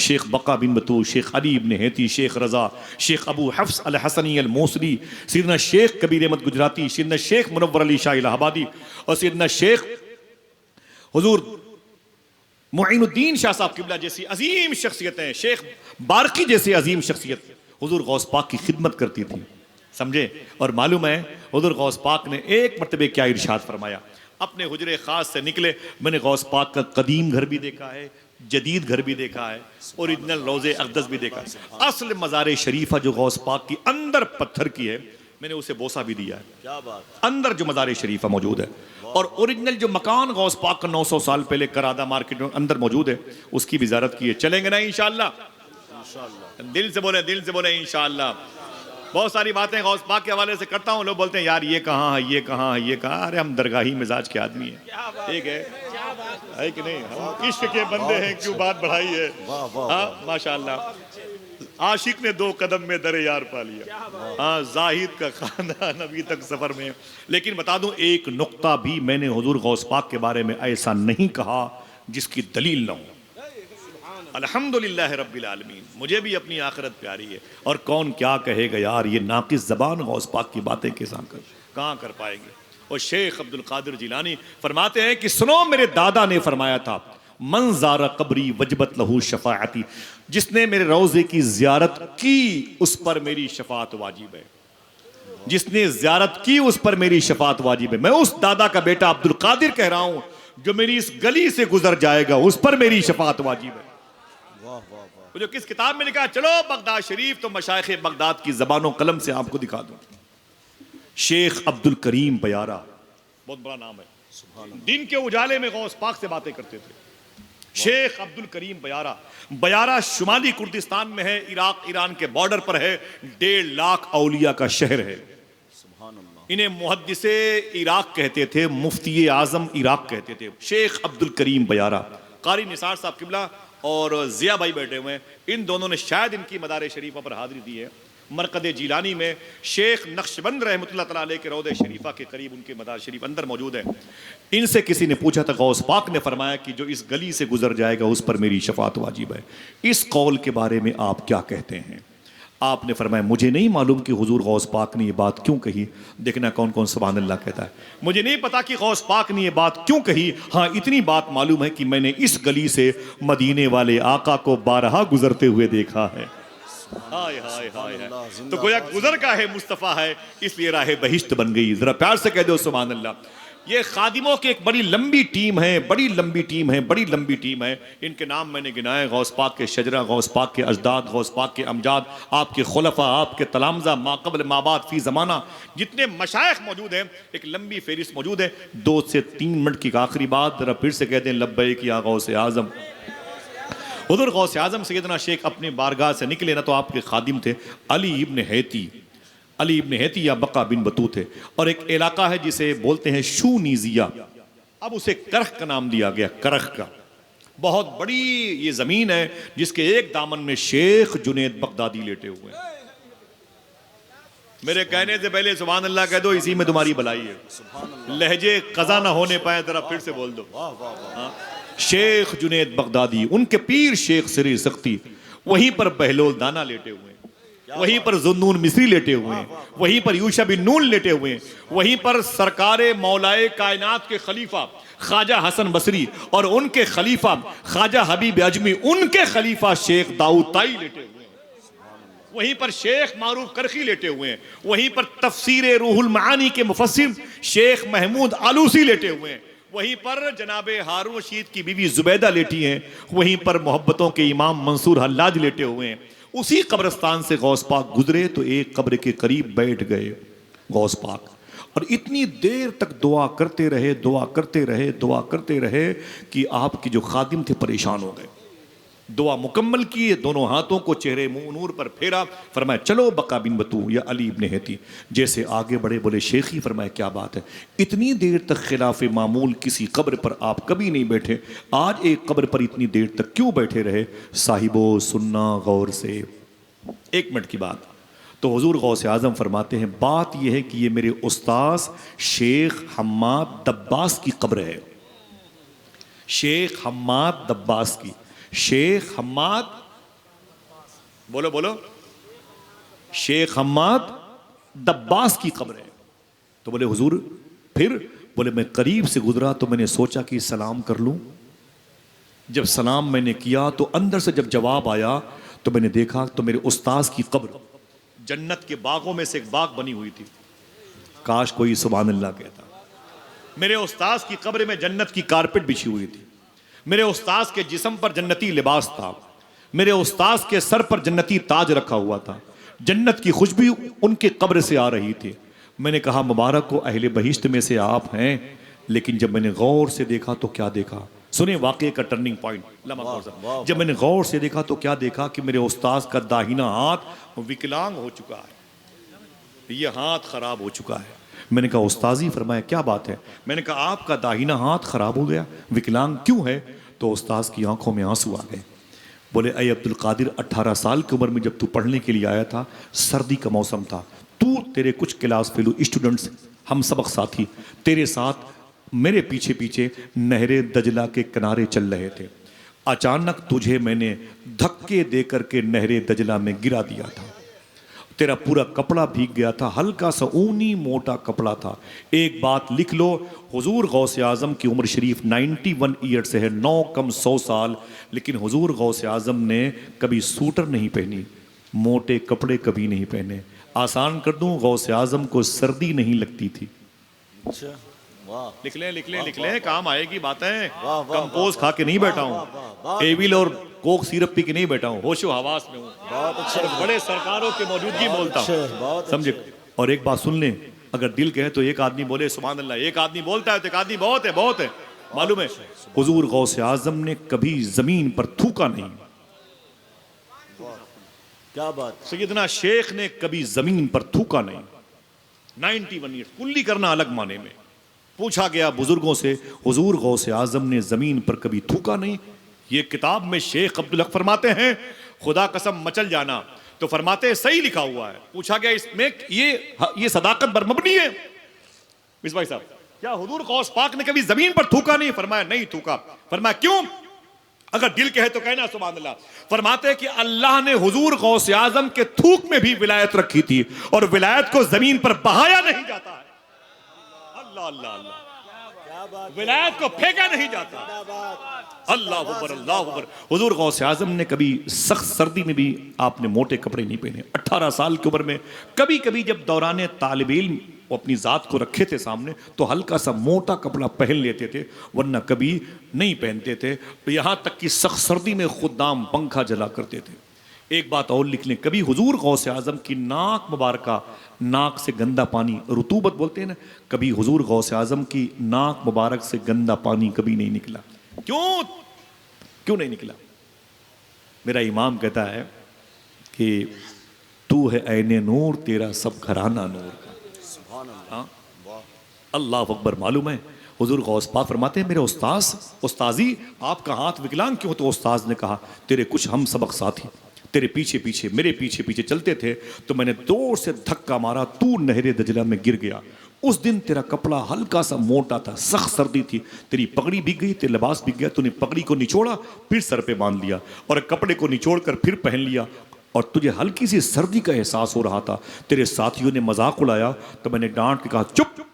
शेख बका बिन बतूर, शेख अली इब्न हैती, शेख रजा, शेख अबू हफ्स अल हसनी अल मौसली, सैयदना शेख कबीर अहमद गुजराती, सैयदना शेख मुनव्वर अली शाह इलाहाबादी और सैयदना शेख हुजूर मुइनुद्दीन शाह साहब किबला जैसी अजीम शख्सियत हैं, शेख बारकी जैसी अजीम शख्सियत हुजूर गौस पाक की खिदमत करती थी, समझे? और मालूम है हुजूर गौस पाक ने एक मरतबे क्या इरशाद फरमाया, अपने हुजरे खास से निकले, मैंने गौस पाक का कदीम घर भी देखा है, जदीद घर भी देखा है, ओरिजिनल रोज़े अक़दस भी देखा है। असल मज़ार शरीफा जो गौस पाक की अंदर पत्थर की है, मैंने उसे बोसा भी दिया है। क्या बात, अंदर जो मज़ार शरीफा मौजूद है और ओरिजिनल जो मकान गौस पाक का 900 साल पहले करादा मार्केट में अंदर मौजूद है, उसकी भी ज़ियारत की है। चलेंगे ना इंशाअल्लाह? दिल से बोले इंशाअल्लाह। बहुत सारी बातें गौस पाक के हवाले से करता हूँ, लोग बोलते हैं यार ये कहाँ है, ये कहाँ है, ये कहाँ। अरे हम दरगाही मिजाज के आदमी हैं, ठीक है कि नहीं? हम इश्क के बंदे हैं, क्यों बात बढ़ाई है? हाँ माशाअल्लाह। आशिक ने 2 कदम में दरे यार पा लिया। हाँ, जाहिद का खानदान अभी तक सफर में। लेकिन बता दूं, एक नुक्ता भी मैंने हुजूर गौस पाक के बारे में ऐसा नहीं कहा जिसकी दलील ना हो। अल्हम्दुलिल्लाह रब्बिल आलमीन। मुझे भी अपनी आखिरत प्यारी है, और कौन क्या कहेगा यार, ये नाकिस ज़बान गौस पाक की बातें कहाँ कर पाएंगे। और शेख अब्दुल कादिर जिलानी फरमाते हैं कि सुनो, मेरे दादा ने फरमाया था, मन ज़ारा कब्री वजबत लहू शफाअती, जिसने मेरे रोज़े की ज़ियारत की उस पर मेरी शफाअत वाजिब है। जिसने ज़ियारत की उस पर मेरी शफाअत वाजिब है। मैं उस दादा का बेटा अब्दुल कादिर कह रहा हूं, जो मेरी इस गली से गुजर जाएगा उस पर मेरी शफाअत वाजिब है। जो किस किताब में लिखा है, चलो बगदाद शरीफ, तो मशाइख बगदाद की ज़बानों कलम से आपको दिखा दूं। शेख अब्दुल करीम बयारा, बहुत बड़ा नाम है, दिन के उजाले में गौस पाक से बातें करते थे। शेख अब्दुल करीम बयारा, बयारा शुमाली कुर्दिस्तान में है, इराक ईरान के बॉर्डर पर है, 1.5 लाख औलिया का शहर है। इन्हें मुहद्दिसे इराक कहते थे, मुफ्ती आजम इराक कहते थे। शेख अब्दुल करीम बयारा, कारी निसार साहब किबला और जिया भाई बैठे हुए हैं, इन दोनों ने शायद इनकी मदार शरीफा पर हाजिरी दी है। मरकद जीलानी में शेख नक्शबंद रहमतुल्लाह तआला अलैह के रौदे शरीफा के करीब उनके मदार शरीफ अंदर मौजूद है। इनसे किसी ने पूछा था, गौस पाक ने फरमाया कि जो इस गली से गुजर जाएगा उस पर मेरी शफाअत वाजिब है। इस कौल के बारे में आप क्या कहते हैं? आपने फरमाया, मुझे नहीं मालूम कि हुजूर गौस पाक ने ये बात क्यों कही। देखना कौन कौन सुभान अल्लाह कहता है। मुझे नहीं पता कि गौस पाक ने ये बात क्यों कही, हाँ इतनी बात मालूम है कि मैंने इस गली से मदीने वाले आका को 12 गुजरते हुए देखा है। हाय हाय हाय हाय। तो गोया गुजर का है, मुस्तफ़ा है, इसलिए राह बहिश्त बन गई। जरा प्यार से कह दो सुभान अल्लाह। ये खादिमों की एक बड़ी लंबी टीम है, बड़ी लंबी टीम है, बड़ी लंबी टीम है। इनके नाम मैंने गिनाए, गौस पाक के शजरा, गौस पाक के अजदाद, गौस पाक के अमजाद, आपके खुलफा, आपके तलामजा, माकबल माबाद फी ज़माना, जितने मशाइख मौजूद हैं, एक लंबी फेरिस्त मौजूद है। 2 से 3 मिनट की आखिरी बात, जरा फिर से कहते हैं, लब्बैक या गौस आज़म। हुज़ूर गौस आज़म सैयदना शेख अपने बारगाह से निकले ना, तो आपके खादिम थे अली इब्न हैती, अली इब्न हैती या बका बिन बतू थे। और एक इलाका है जिसे बोलते हैं शूनीजिया, अब उसे करख का नाम दिया गया, करख का। बहुत बड़ी ये जमीन है जिसके एक दामन में शेख जुनैद बगदादी लेटे हुए हैं। मेरे कहने से पहले सुभान अल्लाह कह दो, इसी में तुम्हारी भलाई है। लहजे कज़ा ना होने पाए, जरा फिर से बोल दो। शेख जुनैद बगदादी, उनके पीर शेख सिरी सख्ती, वहीं पर बहलोल दाना लेटे हुए हैं, वहीं पर जुन्नून मिस्री लेटे हुए हैं, वहीं पर यूशा बिन नून लेटे हुए हैं, वहीं पर सरकारे मौलाए कायनात के खलीफा ख्वाजा हसन बसरी और उनके खलीफा ख्वाजा हबीब अजमी, उनके खलीफा शेख दाऊद ताई लेटे हुए हैं, वहीं पर शेख मारूफ करखी लेटे हुए हैं, वहीं पर तफसीर रूहुल मानी के मुफस्सिर शेख महमूद आलूसी लेटे हुए हैं, वहीं पर जनाबे हारून रशीद की बीवी जुबैदा लेटी हैं, वहीं पर मोहब्बतों के इमाम मंसूर हल्लाज लेटे हुए हैं। उसी कब्रिस्तान से गौस पाक गुजरे तो एक कब्र के करीब बैठ गए गौस पाक, और इतनी देर तक दुआ करते रहे, दुआ करते रहे, दुआ करते रहे कि आपके जो खादिम थे परेशान हो गए। दुआ मुकम्मल की, दोनों हाथों को चेहरे मुंह नूर पर फेरा, फरमाया चलो बका बिन बतू या अली इब्न हैती। जैसे आगे बढ़े बोले शेखी, फरमाया क्या बात है, इतनी देर तक खिलाफ मामूल किसी कब्र पर आप कभी नहीं बैठे, आज एक कब्र पर इतनी देर तक क्यों बैठे रहे? साहिबो सुनना गौर से। 1 मिनट की बात। तो हुजूर गौस आज़म फरमाते हैं, बात यह है कि ये मेरे उस्ताद शेख हम्माद दब्बास की कब्र है। शेख हम्माद दब्बास की, शेख हम्माद, बोलो बोलो, शेख हम्माद दब्बास की कब्र है। तो बोले हुजूर फिर? बोले मैं करीब से गुजरा तो मैंने सोचा कि सलाम कर लूं। जब सलाम मैंने किया तो अंदर से जब जवाब आया तो मैंने देखा तो मेरे उस्ताद की कब्र जन्नत के बागों में से एक बाग बनी हुई थी। काश कोई सुभान अल्लाह कहता। मेरे उस्ताद की कब्र में जन्नत की कारपेट बिछी हुई थी, मेरे उस्ताद के जिस्म पर जन्नती लिबास था, मेरे उस्ताद के सर पर जन्नती ताज रखा हुआ था, जन्नत की खुशबू उनके कब्र से आ रही थी। मैंने कहा मुबारक को अहले बहिश्त में से आप हैं। लेकिन जब मैंने गौर से देखा तो क्या देखा, सुने वाकये का टर्निंग पॉइंट। जब मैंने गौर से देखा तो क्या देखा कि मेरे उस्ताद का दाहिना हाथ विकलांग हो चुका है, ये हाथ खराब हो चुका है। मैंने कहा उस्ताजी, फरमाया क्या बात है? मैंने कहा आपका दाहिना हाथ खराब हो गया, विकलांग क्यों है? तो उस्ताद की आंखों में आंसू आ गए। बोले अय अब्दुल कादिर, 18 साल की उम्र में जब तू पढ़ने के लिए आया था, सर्दी का मौसम था, तू तेरे कुछ क्लास फेलो स्टूडेंट्स, हम सबक साथी तेरे साथ मेरे पीछे पीछे नहरे दजला के किनारे चल रहे थे। अचानक तुझे मैंने धक्के दे करके नहरे दजला में गिरा दिया था, तेरा पूरा कपड़ा भीग गया था, हल्का सा ऊनी मोटा कपड़ा था। एक बात लिख लो, हुजूर गौसे आजम की उम्र शरीफ 91 ईयर से है, 9 कम 100 साल, लेकिन हुजूर गौसे आजम ने कभी सूटर नहीं पहनी, मोटे कपड़े कभी नहीं पहने। आसान कर दूं, गौसे आजम को सर्दी नहीं लगती थी। अच्छा, वाह, लिख लें, काम आएगी बातें। वाह, वाह, कंपोज खा के नहीं बैठा हूँ, एविल और कोक सिरप पी के नहीं बैठा हूँ, होशो हवास में हूँ। बहुत अच्छे, और बड़े सरकारों की मौजूदगी बोलता हूँ, बहुत समझे। और एक बात सुन लें, अगर दिल कहे तो एक आदमी बोले सुभान अल्लाह, एक आदमी बोलता है तो एक आदमी बहुत है। मालूम है, हुजूर गौसे आजम ने कभी जमीन पर थूका नहीं। क्या बात। सैयदना शेख ने कभी जमीन पर थूका नहीं। 91 ईयर्स, कुल्ली करना अलग माने में। पूछा गया बुजुर्गों से, हुजूर गौसे आजम ने जमीन पर कभी थूका नहीं। ये किताब में शेख अब्दुल हक फरमाते हैं, खुदा कसम मचल जाना, तो फरमाते हैं सही लिखा हुआ है। पूछा गया इसमें ये सदाकत पर मबनी है मिस भाई साहब, क्या हुजूर गौस पाक ने कभी जमीन पर थूका नहीं? फरमाया नहीं थूका। फरमाया क्यों? अगर दिल कहे तो कहना सुभान अल्लाह। फरमाते हैं कि अल्लाह ने हुजूर गौसे आजम के थूक में भी विलायत रखी थी, और विलायत को जमीन पर बहाया नहीं जाता है। अल्लाह अल्लाह अल्लाह, विलायत को फेंका नहीं जाता। अल्लाह अकबर, अल्लाह अकबर। हुजूर गौसे आजम ने कभी सख्त सर्दी में भी आपने मोटे कपड़े नहीं पहने। 18 साल की उम्र में कभी कभी जब दौरान तालिब इल्म वो अपनी जात को रखे थे सामने, तो हल्का सा मोटा कपड़ा पहन लेते थे, वरना कभी नहीं पहनते थे। यहां तक कि सख्त सर्दी में खुदाम पंखा जला करते थे। एक बात और लिख लें, कभी हुजूर गौसे आजम की नाक मुबारक, नाक से गंदा पानी, रुतूबत बोलते हैं ना, कभी हुजूर गौसे आजम की नाक मुबारक से गंदा पानी कभी नहीं निकला। क्यों नहीं निकला? मेरा इमाम कहता है कि तू है ऐने नूर, तेरा सब घराना नूर का। अल्लाह अकबर। मालूम है, हुजूर गौस पाक फरमाते हैं, मेरे उस्ताजी आपका हाथ विकलांग क्यों? तो उस्ताज ने कहा, तेरे कुछ हम सबक साथी तेरे पीछे पीछे मेरे पीछे पीछे चलते थे, तो मैंने जोर से धक्का मारा, तू नहरे दजला में गिर गया। उस दिन तेरा कपड़ा हल्का सा मोटा था, सख्त सर्दी थी, तेरी पगड़ी भीग गई, तेरा लिबास भीग गया, तूने पगड़ी को निचोड़ा, फिर सर पे बांध लिया, और कपड़े को निचोड़ कर फिर पहन लिया, और तुझे हल्की सी सर्दी का एहसास हो रहा था। तेरे साथियों ने मजाक उड़ाया, तो मैंने डांट के कहा, चुप,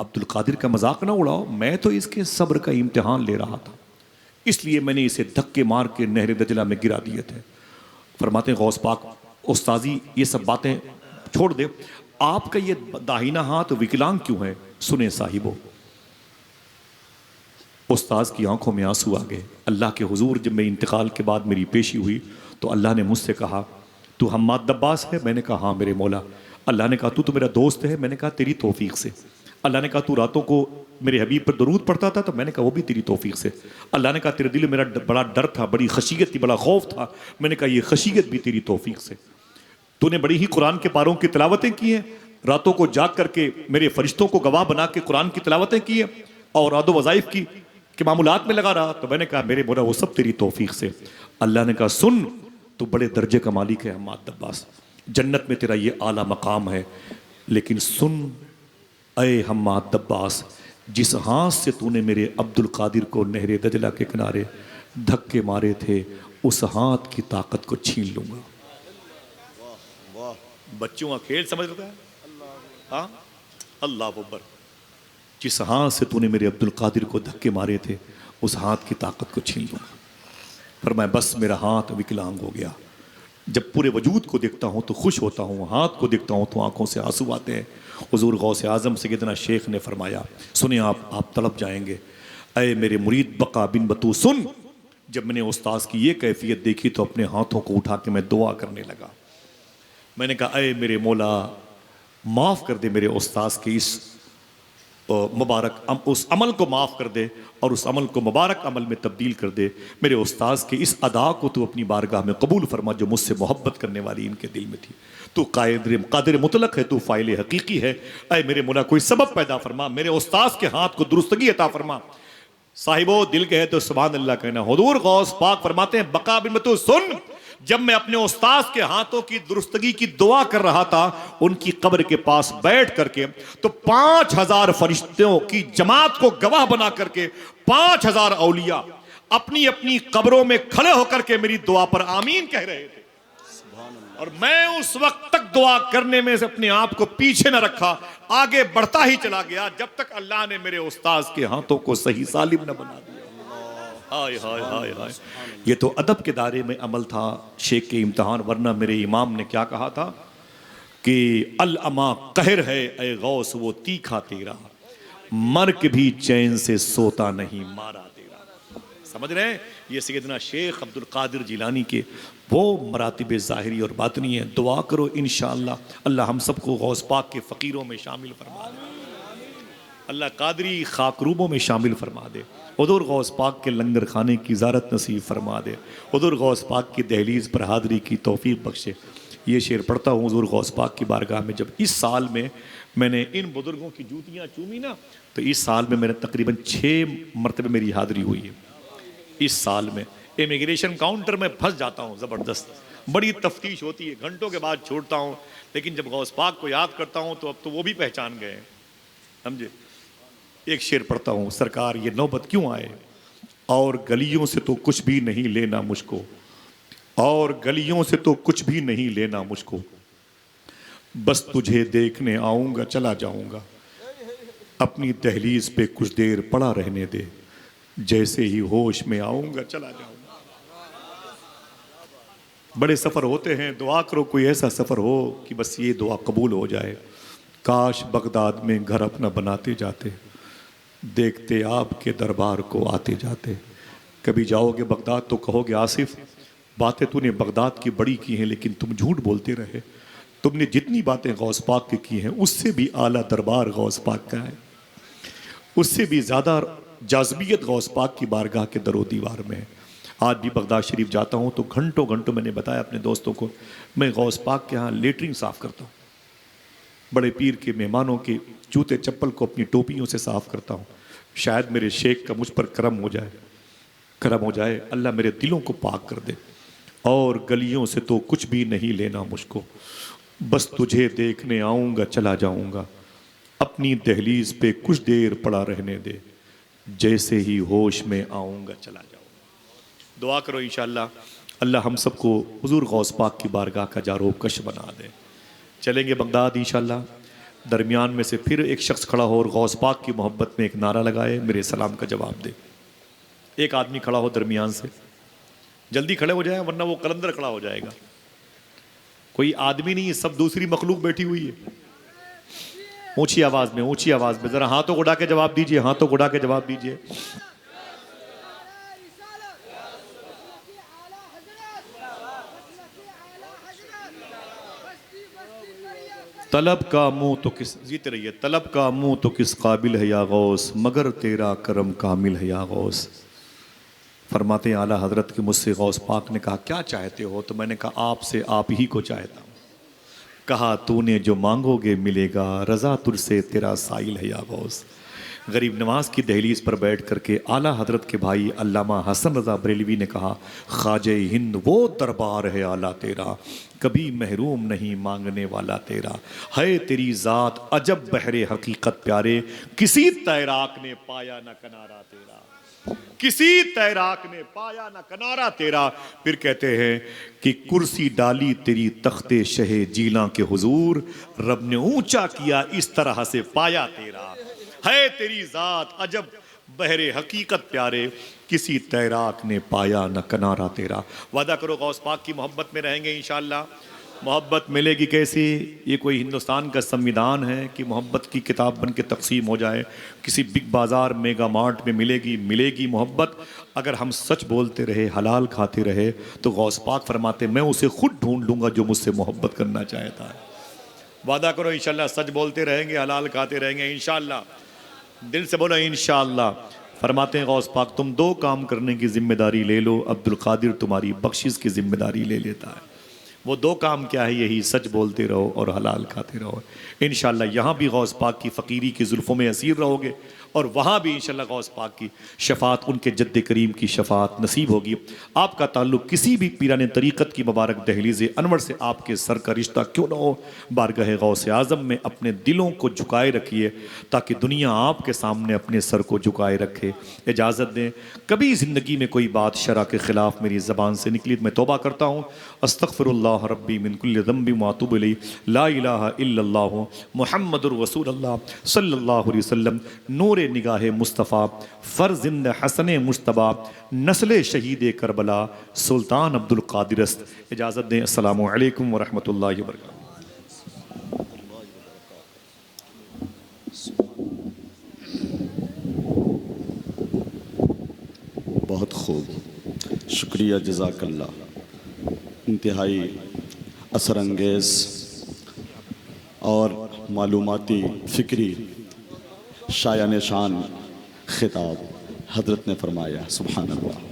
अब्दुल कादिर का मजाक ना उड़ाओ, मैं तो इसके सब्र का इम्तिहान ले रहा था, इसलिए मैंने इसे धक्के मार के नहरे दजला में गिरा दिए थे। फरमाते हैं गौस पाक, उस्ताजी ये सब बातें छोड़ दे, आपका ये दाहिना हाथ विकलांग क्यों है? सुने साहिबो। उस्ताज की आंखों में आंसू आ गए। अल्लाह के हुजूर जब मेरे इंतकाल के बाद मेरी पेशी हुई, तो अल्लाह ने मुझसे कहा, तू हम्माद दब्बास है? मैंने कहा हाँ मेरे मौला। अल्लाह ने कहा, तू तो मेरा दोस्त है? मैंने कहा तेरी तौफीक से। अल्लाह ने कहा, तू रातों को मेरे हबीब पर दरूद पढ़ता था? तो मैंने कहा वो भी तेरी तौफीक से। अल्लाह ने कहा, तेरे दिल में मेरा बड़ा डर था, बड़ी खशीयत थी, बड़ा खौफ था। मैंने कहा ये खशीयत भी तेरी तौफीक से। तूने बड़ी ही कुरान के पारों की तिलावतें की हैं, रातों को जाग करके मेरे फरिश्तों को गवाह बना के कुरान की तिलावतें की हैं, और आदो वज़ाइफ की के मामूलात में लगा रहा। तो मैंने कहा मेरे मोला वो सब तेरी तौफीक से। अल्लाह ने कहा, सुन, तू बड़े दर्जे का मालिक है हम्माद दब्बास, जन्नत में तेरा ये आला मकाम है, लेकिन सुन अय हम्माद दब्बास, जिस हाथ से तूने मेरे अब्दुल कादिर को नहरे दजला के किनारे धक्के मारे थे, उस हाथ की ताकत को छीन लूंगा। बच्चों का खेल समझ रहा है? हाँ, अल्लाह अकबर। जिस हाथ से तूने मेरे अब्दुल कादिर को धक्के मारे थे, उस हाथ की ताकत को छीन लूंगा। पर मैं बस मेरा हाथ विकलांग हो गया। जब पूरे वजूद को देखता हूँ तो खुश होता हूँ, हाथ को देखता हूँ तो आंखों से आंसू आते हैं। हुजूर गौसे आजम सैयदना शेख ने फरमाया, सुने आप तड़प जाएंगे, अय मेरे मुरीद बका बिन बतू सुन। जब मैंने उस्ताद की ये कैफियत देखी तो अपने हाथों को उठा के मैं दुआ करने लगा। मैंने कहा, अय मेरे मौला, माफ़ कर दे मेरे उस्ताद के इस मुबारक उस अमल को माफ़ कर दे, और उस अमल को मुबारक अमल में तब्दील कर दे। मेरे उस्ताद के इस अदा को तू अपनी बारगाह में कबूल फरमा, जो मुझसे मोहब्बत करने वाली इनके दिल में थी। तू कादिर मुतलक है, तू फ़ाइल हकीकी है। अय मेरे मौला, कोई सबब पैदा फरमा, मेरे उस्ताद के हाथ को दुरुस्तगी अता फरमा। साहिबो, दिल कहे तो सुभान अल्लाह कहना। हुजूर गौस पाक फरमाते हैं, बका बिन बतू सुन, जब मैं अपने उस्ताद के हाथों की दुरुस्तगी की दुआ कर रहा था, उनकी कब्र के पास बैठ करके, तो 5000 फरिश्तों की जमात को गवाह बना करके 5000 औलिया अपनी अपनी कब्रों में खड़े होकर के मेरी दुआ पर आमीन कह रहे थे। और मैं उस वक्त तक दुआ करने में से अपने आप को पीछे न रखा, आगे बढ़ता ही चला गया जब तक अल्लाह ने मेरे उस्ताद के हाथों को सही सालिम न बना दिया। हाय हाय हाय हाय, ये तो अदब के दायरे में अमल था, शेख के इम्तिहान, वरना मेरे इमाम ने क्या कहा था कि अल अमा कहर है ए गौस वो तीखा तेरा, मर के भी चैन से सोता नहीं मारा तेरा। समझ रहे हैं, ये सैयदना शेख अब्दुल कादिर जिलानी के वो मरातिब ज़ाहिरी और बातनी है। दुआ करो इंशाअल्लाह अल्लाह हम सबको गौस पाक के फ़कीरों में शामिल फरमा दे, अल्लाह कादरी खाकरूबों में शामिल फरमा दे, हुज़ूर गौस पाक के लंगर खाने की ज़ारत नसीब फरमा दे, हुज़ूर गौस पाक की दहलीज़ पर हाज़री की तौफीक बख्शे। ये शेर पढ़ता हूँ हुज़ूर गौस पाक की बारगाह में, जब इस साल में मैंने इन बुज़ुर्गों की जूतियाँ चूमी ना, तो इस साल में मैंने तकरीबन 6 मरतबे मेरी हाज़री हुई है। इस साल में इमिग्रेशन काउंटर में फंस जाता हूँ ज़बरदस्त, बड़ी तफ्तीश होती है, घंटों के बाद छोड़ता हूँ, लेकिन जब गौस पाक को याद करता हूँ तो अब तो वो भी पहचान गए हैं, समझे। एक शेर पढ़ता हूँ, सरकार ये नौबत क्यों आए, और गलियों से तो कुछ भी नहीं लेना मुझको, और गलियों से तो कुछ भी नहीं लेना मुझको, बस तुझे देखने आऊँगा चला जाऊँगा, अपनी दहलीज पे कुछ देर पड़ा रहने दे, जैसे ही होश में आऊँगा चला जाऊँगा। बड़े सफ़र होते हैं, दुआ करो कोई ऐसा सफ़र हो कि बस ये दुआ कबूल हो जाए। काश बगदाद में घर अपना बनाते जाते, देखते आपके दरबार को आते जाते। कभी जाओगे बगदाद तो कहोगे आसिफ बातें तूने बगदाद की बड़ी की हैं, लेकिन तुम झूठ बोलते रहे, तुमने जितनी बातें गौस पाक की हैं उससे भी आला दरबार गौस पाक का है, उससे भी ज़्यादा जाज़बियत गौस पाक की बारगाह के दरो दीवार में है। आज भी बगदाद शरीफ जाता हूँ तो घंटों घंटों मैंने बताया अपने दोस्तों को, मैं गौस पाक के यहाँ लेटरिन साफ़ करता हूँ, बड़े पीर के मेहमानों के जूते चप्पल को अपनी टोपियों से साफ़ करता हूँ। शायद मेरे शेख का मुझ पर करम हो जाए, करम हो जाए, अल्लाह मेरे दिलों को पाक कर दे। और गलियों से तो कुछ भी नहीं लेना मुझको, बस तुझे देखने आऊँगा चला जाऊँगा, अपनी दहलीज पे कुछ देर पड़ा रहने दे, जैसे ही होश में आऊँगा चला जाऊँगा। दुआ करो इंशाअल्लाह अल्लाह हम सबको हुज़ूर गौस पाक की बारगाह का जारोब कश बना दे। चलेंगे बगदाद इंशाअल्लाह। दरमियान में से फिर एक शख्स खड़ा हो और गौस पाक की मोहब्बत में एक नारा लगाए, मेरे सलाम का जवाब दे। एक आदमी खड़ा हो दरमियान से, जल्दी खड़े हो जाए वरना वो कलंदर खड़ा हो जाएगा। कोई आदमी नहीं, सब दूसरी मखलूक बैठी हुई है। ऊंची आवाज में, ऊंची आवाज में, जरा हाथों को उड़ा के जवाब दीजिए, हाथों को उड़ा के जवाब दीजिए। तलब का मुंह तो किस, जीते रहिए, तलब का मुंह तो किस काबिल है या गौस, मगर तेरा करम कामिल है या गौस। फरमाते हैं आला हजरत के मुझसे गौस पाक ने कहा क्या चाहते हो, तो मैंने कहा आपसे आप ही को चाहता हूँ। कहा तूने जो मांगोगे मिलेगा, रज़ा तुझसे तेरा साइल है या गौस। गरीब नवाज की दहलीज पर बैठ करके आला हजरत के भाई अल्लामा हसन रज़ा बरेलवी ने कहा ख्वाजे हिंद वो दरबार है आला तेरा, कभी महरूम नहीं मांगने वाला तेरा, है तेरी ज़ात अजब बहरे हकीकत प्यारे, किसी तैराक ने पाया न किनारा तेरा, किसी तैराक ने पाया न किनारा तेरा। फिर कहते हैं कि कुर्सी डाली तेरी तख्ते शहे जीला के हुजूर, रब ने ऊंचा किया इस तरह से पाया तेरा, है तेरी ज़ात अजब बहरे हकीकत प्यारे, किसी तैराक ने पाया न किनारा तेरा। वादा करो गौस पाक की मोहब्बत में रहेंगे इंशाअल्लाह। मोहब्बत मिलेगी कैसी, ये कोई हिंदुस्तान का संविधान है कि मोहब्बत की किताब बन के तकसीम हो जाए। किसी बिग बाज़ार मेगा मार्ट में मिलेगी मोहब्बत अगर हम सच बोलते रहे, हलाल खाते रहे, तो गौस पाक फरमाते मैं उसे खुद ढूंढ लूँगा जो मुझसे मोहब्बत करना चाहता है। वादा करो इंशाअल्लाह सच बोलते रहेंगे, हलाल खाते रहेंगे इंशाअल्लाह, दिल से बोलो इंशाअल्लाह। फरमाते हैं गौस पाक तुम 2 काम करने की जिम्मेदारी ले लो, अब्दुल कादिर तुम्हारी बख्शिश की जिम्मेदारी ले लेता है। वो 2 काम क्या है, यही सच बोलते रहो और हलाल खाते रहो। इंशाअल्लाह यहाँ भी गौस पाक की फ़कीरी की जुल्फ़ों में असीर रहोगे और वहाँ भी इंशाअल्लाह गौस पाक की शफात, उनके जद्द करीम की शफात नसीब होगी। आपका ताल्लुक़ किसी भी पीराने तरीक़त की मुबारक दहलीज़ अनवर से आपके सर का रिश्ता क्यों ना हो, बारगाह गौस आज़म में अपने दिलों को झुकाए रखिए ताकि दुनिया आपके सामने अपने सर को झुकाए रखे। इजाज़त दें, कभी ज़िंदगी में कोई बात शरा के ख़िलाफ़ मेरी ज़बान से निकली तो मैं तौबा करता हूँ। अस्तग़फ़िरुल्लाह रब्बी मिन कुल्लि ज़ंबि व अतूबु इलैहि, ला इलाहा इल्लल्लाहु मुहम्मदुर रसूलुल्लाह सल्लल्लाहु अलैहि वसल्लम, नूरे निगाहे मुस्तफ़ा, फ़र्ज़िंद हसने मुश्तबा, नस्ले शहीद करबला, सुल्तान अब्दुल कादिरस्त। इजाज़त दें, अस्सलामु अलैकुम व रहमतुल्लाहि व बरकातहू। बहुत खूब, शुक्रिया, जज़ाकल्लाह। इंतहाई असरअंगेज़ और मालूमाती फ़िक्री शायान शान खिताब हज़रत ने फरमाया, सुभान अल्लाह।